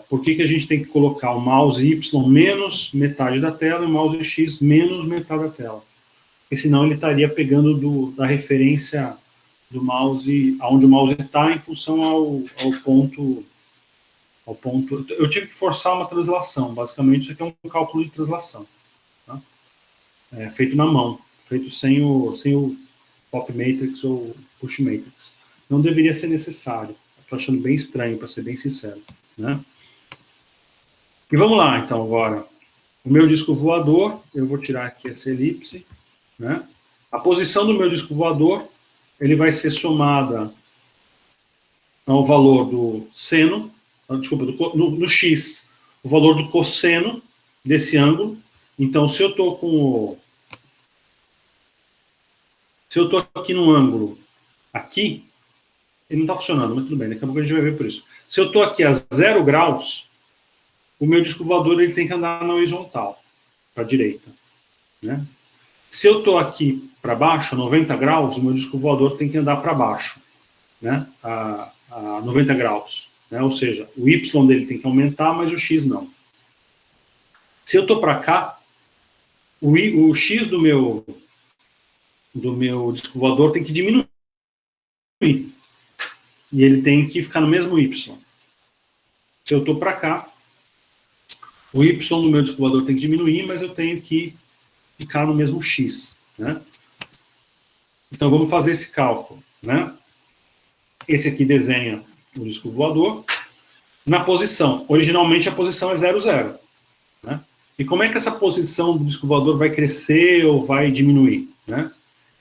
Por que a gente tem que colocar o mouse Y menos metade da tela e o mouse X menos metade da tela? Porque senão ele estaria pegando da referência do mouse, aonde o mouse está, em função ao ponto. Eu tive que forçar uma translação. Basicamente, isso aqui é um cálculo de translação. Tá? Feito na mão, feito sem o Pop Matrix ou Push Matrix. Não deveria ser necessário. Estou achando bem estranho, para ser bem sincero. Né? E vamos lá, então, agora. O meu disco voador, eu vou tirar aqui essa elipse. Né? A posição do meu disco voador, ele vai ser somada ao valor do seno, desculpa, no X, o valor do cosseno desse ângulo. Então, se eu estou aqui no ângulo aqui, ele não está funcionando, mas tudo bem, daqui a pouco a gente vai ver por isso. Se eu estou aqui a 0 graus, o meu disco voador ele tem que andar na horizontal, para a direita. Né? Se eu estou aqui para baixo, a 90 graus, o meu disco voador tem que andar para baixo, né? a 90 graus. Né? Ou seja, o Y dele tem que aumentar, mas o X não. Se eu estou para cá, o X do meu disco voador tem que diminuir. E ele tem que ficar no mesmo Y. Se eu estou para cá, O y do meu disco voador tem que diminuir, mas eu tenho que ficar no mesmo x, né? Então, vamos fazer esse cálculo, né? Esse aqui desenha o disco voador. Na posição, originalmente a posição é 0, 0. Né? E como é que essa posição do disco voador vai crescer ou vai diminuir? Né?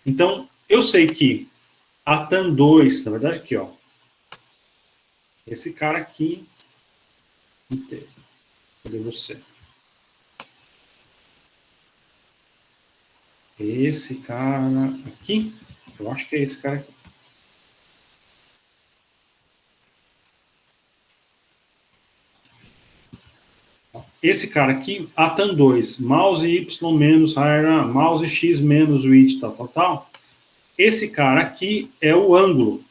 Então, eu sei que a tan2, na verdade aqui, ó, esse cara aqui inteiro. Cadê você? Esse cara aqui, eu acho que é esse cara aqui. Esse cara aqui, a tan2, mouse y menos mouse x menos width, tal. Esse cara aqui é o ângulo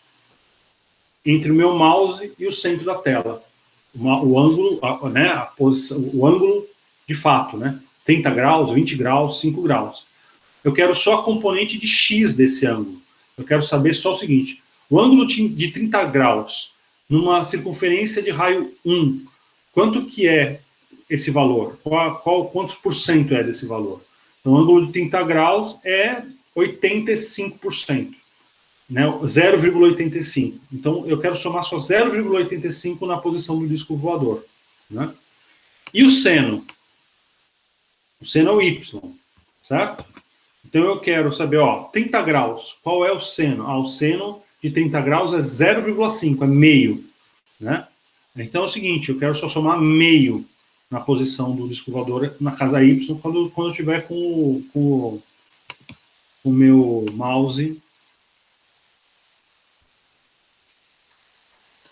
entre o meu mouse e o centro da tela. O ângulo, né, a posição, o ângulo de fato, né? 30 graus, 20 graus, 5 graus. Eu quero só a componente de x desse ângulo. Eu quero saber só o seguinte: o ângulo de 30 graus numa circunferência de raio 1, quanto que é esse valor? Quantos por cento é desse valor? Então, o ângulo de 30 graus é 85%, né? 0,85. Então, eu quero somar só 0,85 na posição do disco voador. Né? E o seno? O seno é o y, certo? Então, eu quero saber, ó, 30 graus, qual é o seno? O seno de 30 graus é 0,5, é meio. Né? Então, é o seguinte, eu quero só somar meio na posição do disco voador na casa Y, quando eu estiver com o meu mouse.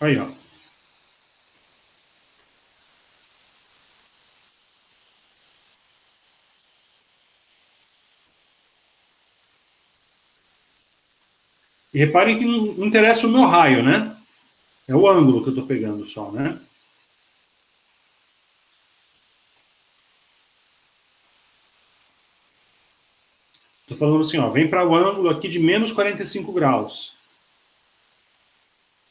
Aí, ó. E reparem que não interessa o meu raio, né? É o ângulo que eu estou pegando só, né? Estou falando assim, ó, vem para o ângulo aqui de menos 45 graus.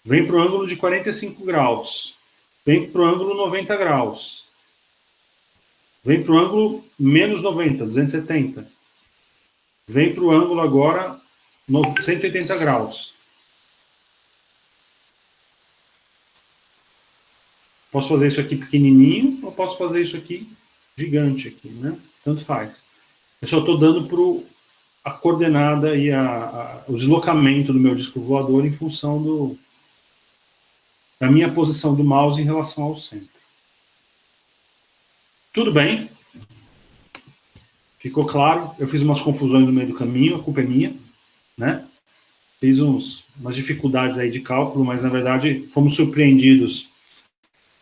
Vem para o ângulo de 45 graus. Vem para o ângulo 90 graus. Vem para o ângulo menos 90, 270. Vem para o ângulo agora 180 graus. Posso fazer isso aqui pequenininho ou posso fazer isso aqui gigante aqui, né? Tanto faz. Eu só estou dando a coordenada e o deslocamento do meu disco voador em função da minha posição do mouse em relação ao centro. Tudo bem? Ficou claro? Eu fiz umas confusões no meio do caminho, a culpa é minha, né? Fiz umas dificuldades aí de cálculo, mas na verdade fomos surpreendidos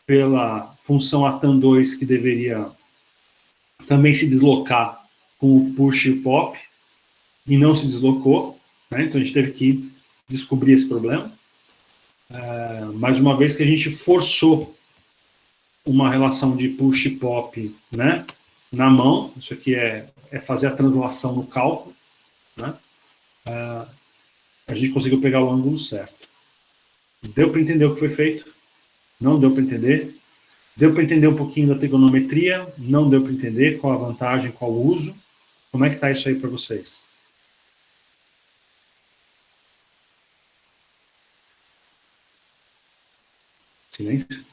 pela função a tan2 que deveria também se deslocar com o push e o pop, e não se deslocou, né? Então a gente teve que descobrir esse problema. Mais uma vez que a gente forçou uma relação de push e pop, né, na mão, isso aqui é fazer a translação no cálculo, né? A gente conseguiu pegar o ângulo certo. Deu para entender o que foi feito? Não deu para entender? Deu para entender um pouquinho da trigonometria? Não deu para entender qual a vantagem, qual o uso? Como é que está isso aí para vocês? Silêncio.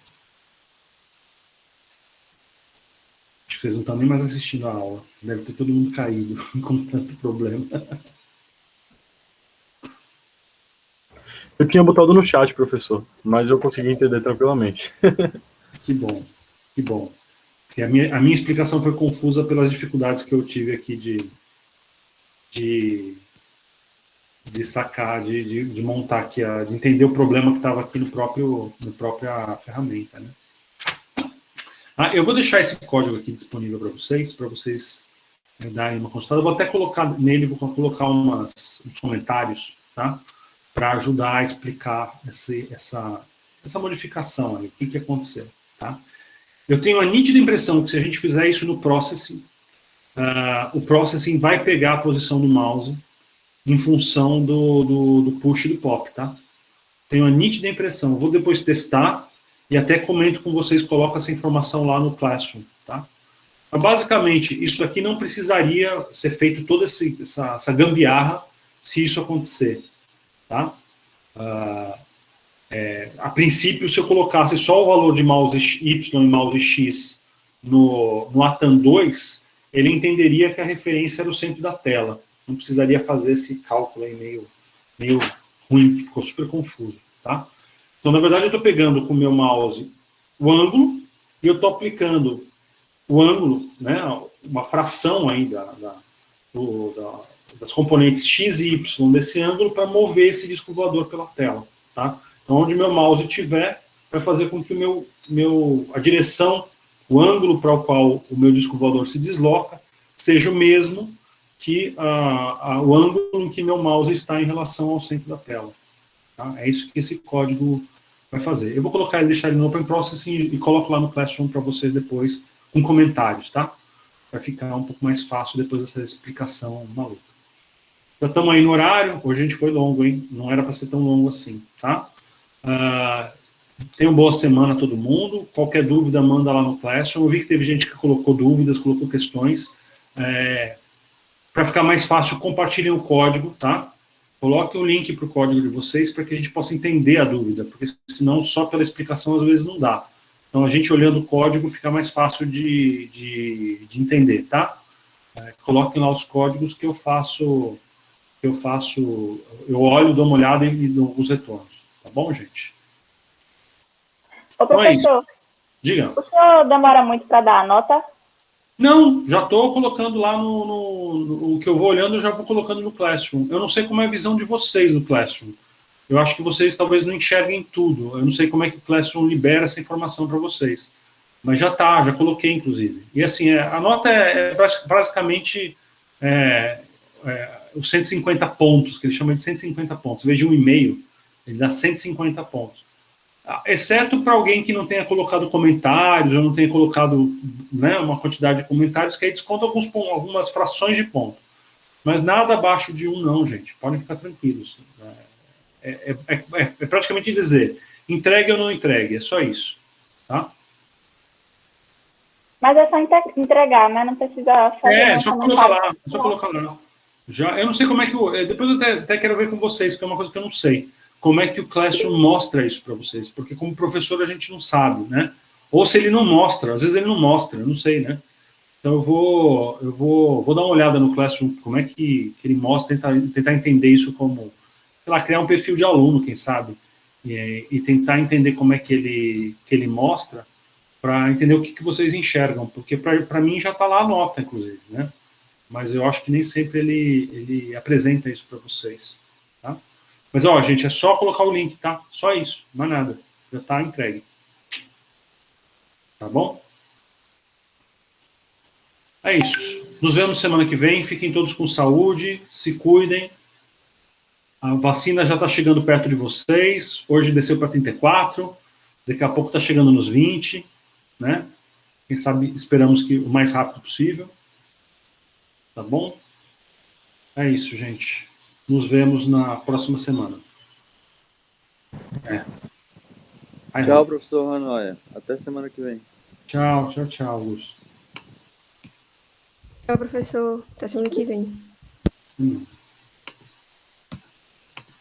Acho que vocês não estão nem mais assistindo a aula. Deve ter todo mundo caído com tanto problema. Eu tinha botado no chat, professor, mas eu consegui entender tranquilamente. Que bom, que bom. Porque a minha explicação foi confusa pelas dificuldades que eu tive aqui de sacar, de montar aqui, de entender o problema que estava aqui na própria ferramenta, né? Eu vou deixar esse código aqui disponível para vocês darem uma consultada. Eu vou até colocar nele, vou colocar uns comentários, tá? Para ajudar a explicar essa modificação aí, o que aconteceu, tá? Eu tenho a nítida impressão que se a gente fizer isso no processing, o processing vai pegar a posição do mouse em função do push e do pop, tá? Tenho a nítida impressão. Vou depois testar e até comento com vocês, coloco essa informação lá no Classroom, tá? Mas, basicamente, isso aqui não precisaria ser feito toda essa gambiarra se isso acontecer, tá? A princípio, se eu colocasse só o valor de mouse Y e mouse X no ATAM 2, ele entenderia que a referência era o centro da tela. Não precisaria fazer esse cálculo aí meio ruim, que ficou super confuso, tá? Então, na verdade, eu estou pegando com o meu mouse o ângulo e eu estou aplicando o ângulo, né, uma fração aí das componentes X e Y desse ângulo para mover esse disco voador pela tela, tá? Então, onde meu mouse estiver, vai fazer com que a direção, o ângulo para o qual o meu disco voador se desloca, seja o mesmo que o ângulo em que meu mouse está em relação ao centro da tela. Tá? É isso que esse código vai fazer. Eu vou colocar ele, deixar ele no Open Processing e coloco lá no Classroom para vocês depois, com comentários, tá? Vai ficar um pouco mais fácil depois dessa explicação maluca. Já estamos aí no horário, hoje a gente foi longo, hein? Não era para ser tão longo assim, tá? Tenha uma boa semana a todo mundo. Qualquer dúvida, manda lá no Classroom. Eu vi que teve gente que colocou dúvidas, colocou questões. Para ficar mais fácil, compartilhem o código, tá? Coloquem o link para o código de vocês para que a gente possa entender a dúvida, porque senão só pela explicação às vezes não dá. Então a gente olhando o código fica mais fácil de entender, tá? Coloquem lá os códigos que eu olho, dou uma olhada e dou os retornos. Tá bom, gente? Ô, professor, diga. O senhor demora muito para dar a nota? Não, já estou colocando lá no que eu vou olhando, eu já vou colocando no Classroom. Eu não sei como é a visão de vocês no Classroom. Eu acho que vocês talvez não enxerguem tudo. Eu não sei como é que o Classroom libera essa informação para vocês. Mas já coloquei, inclusive. E assim, a nota é basicamente os 150 pontos, que ele chama de 150 pontos. Em vez de 1,5, ele dá 150 pontos. Exceto para alguém que não tenha colocado comentários, ou não tenha colocado, né, uma quantidade de comentários, que aí desconta algumas frações de ponto. Mas nada abaixo de 1 não, gente. Podem ficar tranquilos. É praticamente dizer, entregue ou não entregue, é só isso. Tá? Mas é só entregar, né? Não precisa fazer... É só colocar lá, é só colocar lá. Eu não sei como é que... Depois eu até quero ver com vocês, que é uma coisa que eu não sei. Como é que o Classroom mostra isso para vocês? Porque como professor a gente não sabe, né? Ou se ele não mostra, às vezes ele não mostra, eu não sei, né? Então eu vou dar uma olhada no Classroom, como é que ele mostra, tentar entender isso como, sei lá, criar um perfil de aluno, quem sabe, e tentar entender como é que ele mostra, para entender o que vocês enxergam, porque para mim já está lá a nota, inclusive, né? Mas eu acho que nem sempre ele apresenta isso para vocês, tá? Mas, ó, gente, é só colocar o link, tá? Só isso, mais nada. Já tá entregue. Tá bom? É isso. Nos vemos semana que vem. Fiquem todos com saúde, se cuidem. A vacina já está chegando perto de vocês. Hoje desceu para 34. Daqui a pouco está chegando nos 20, né? Quem sabe esperamos que o mais rápido possível. Tá bom? É isso, gente. Nos vemos na próxima semana. Tchau, professor Ranoia. Até semana que vem. Tchau, Augusto. Tchau, professor. Até semana que vem.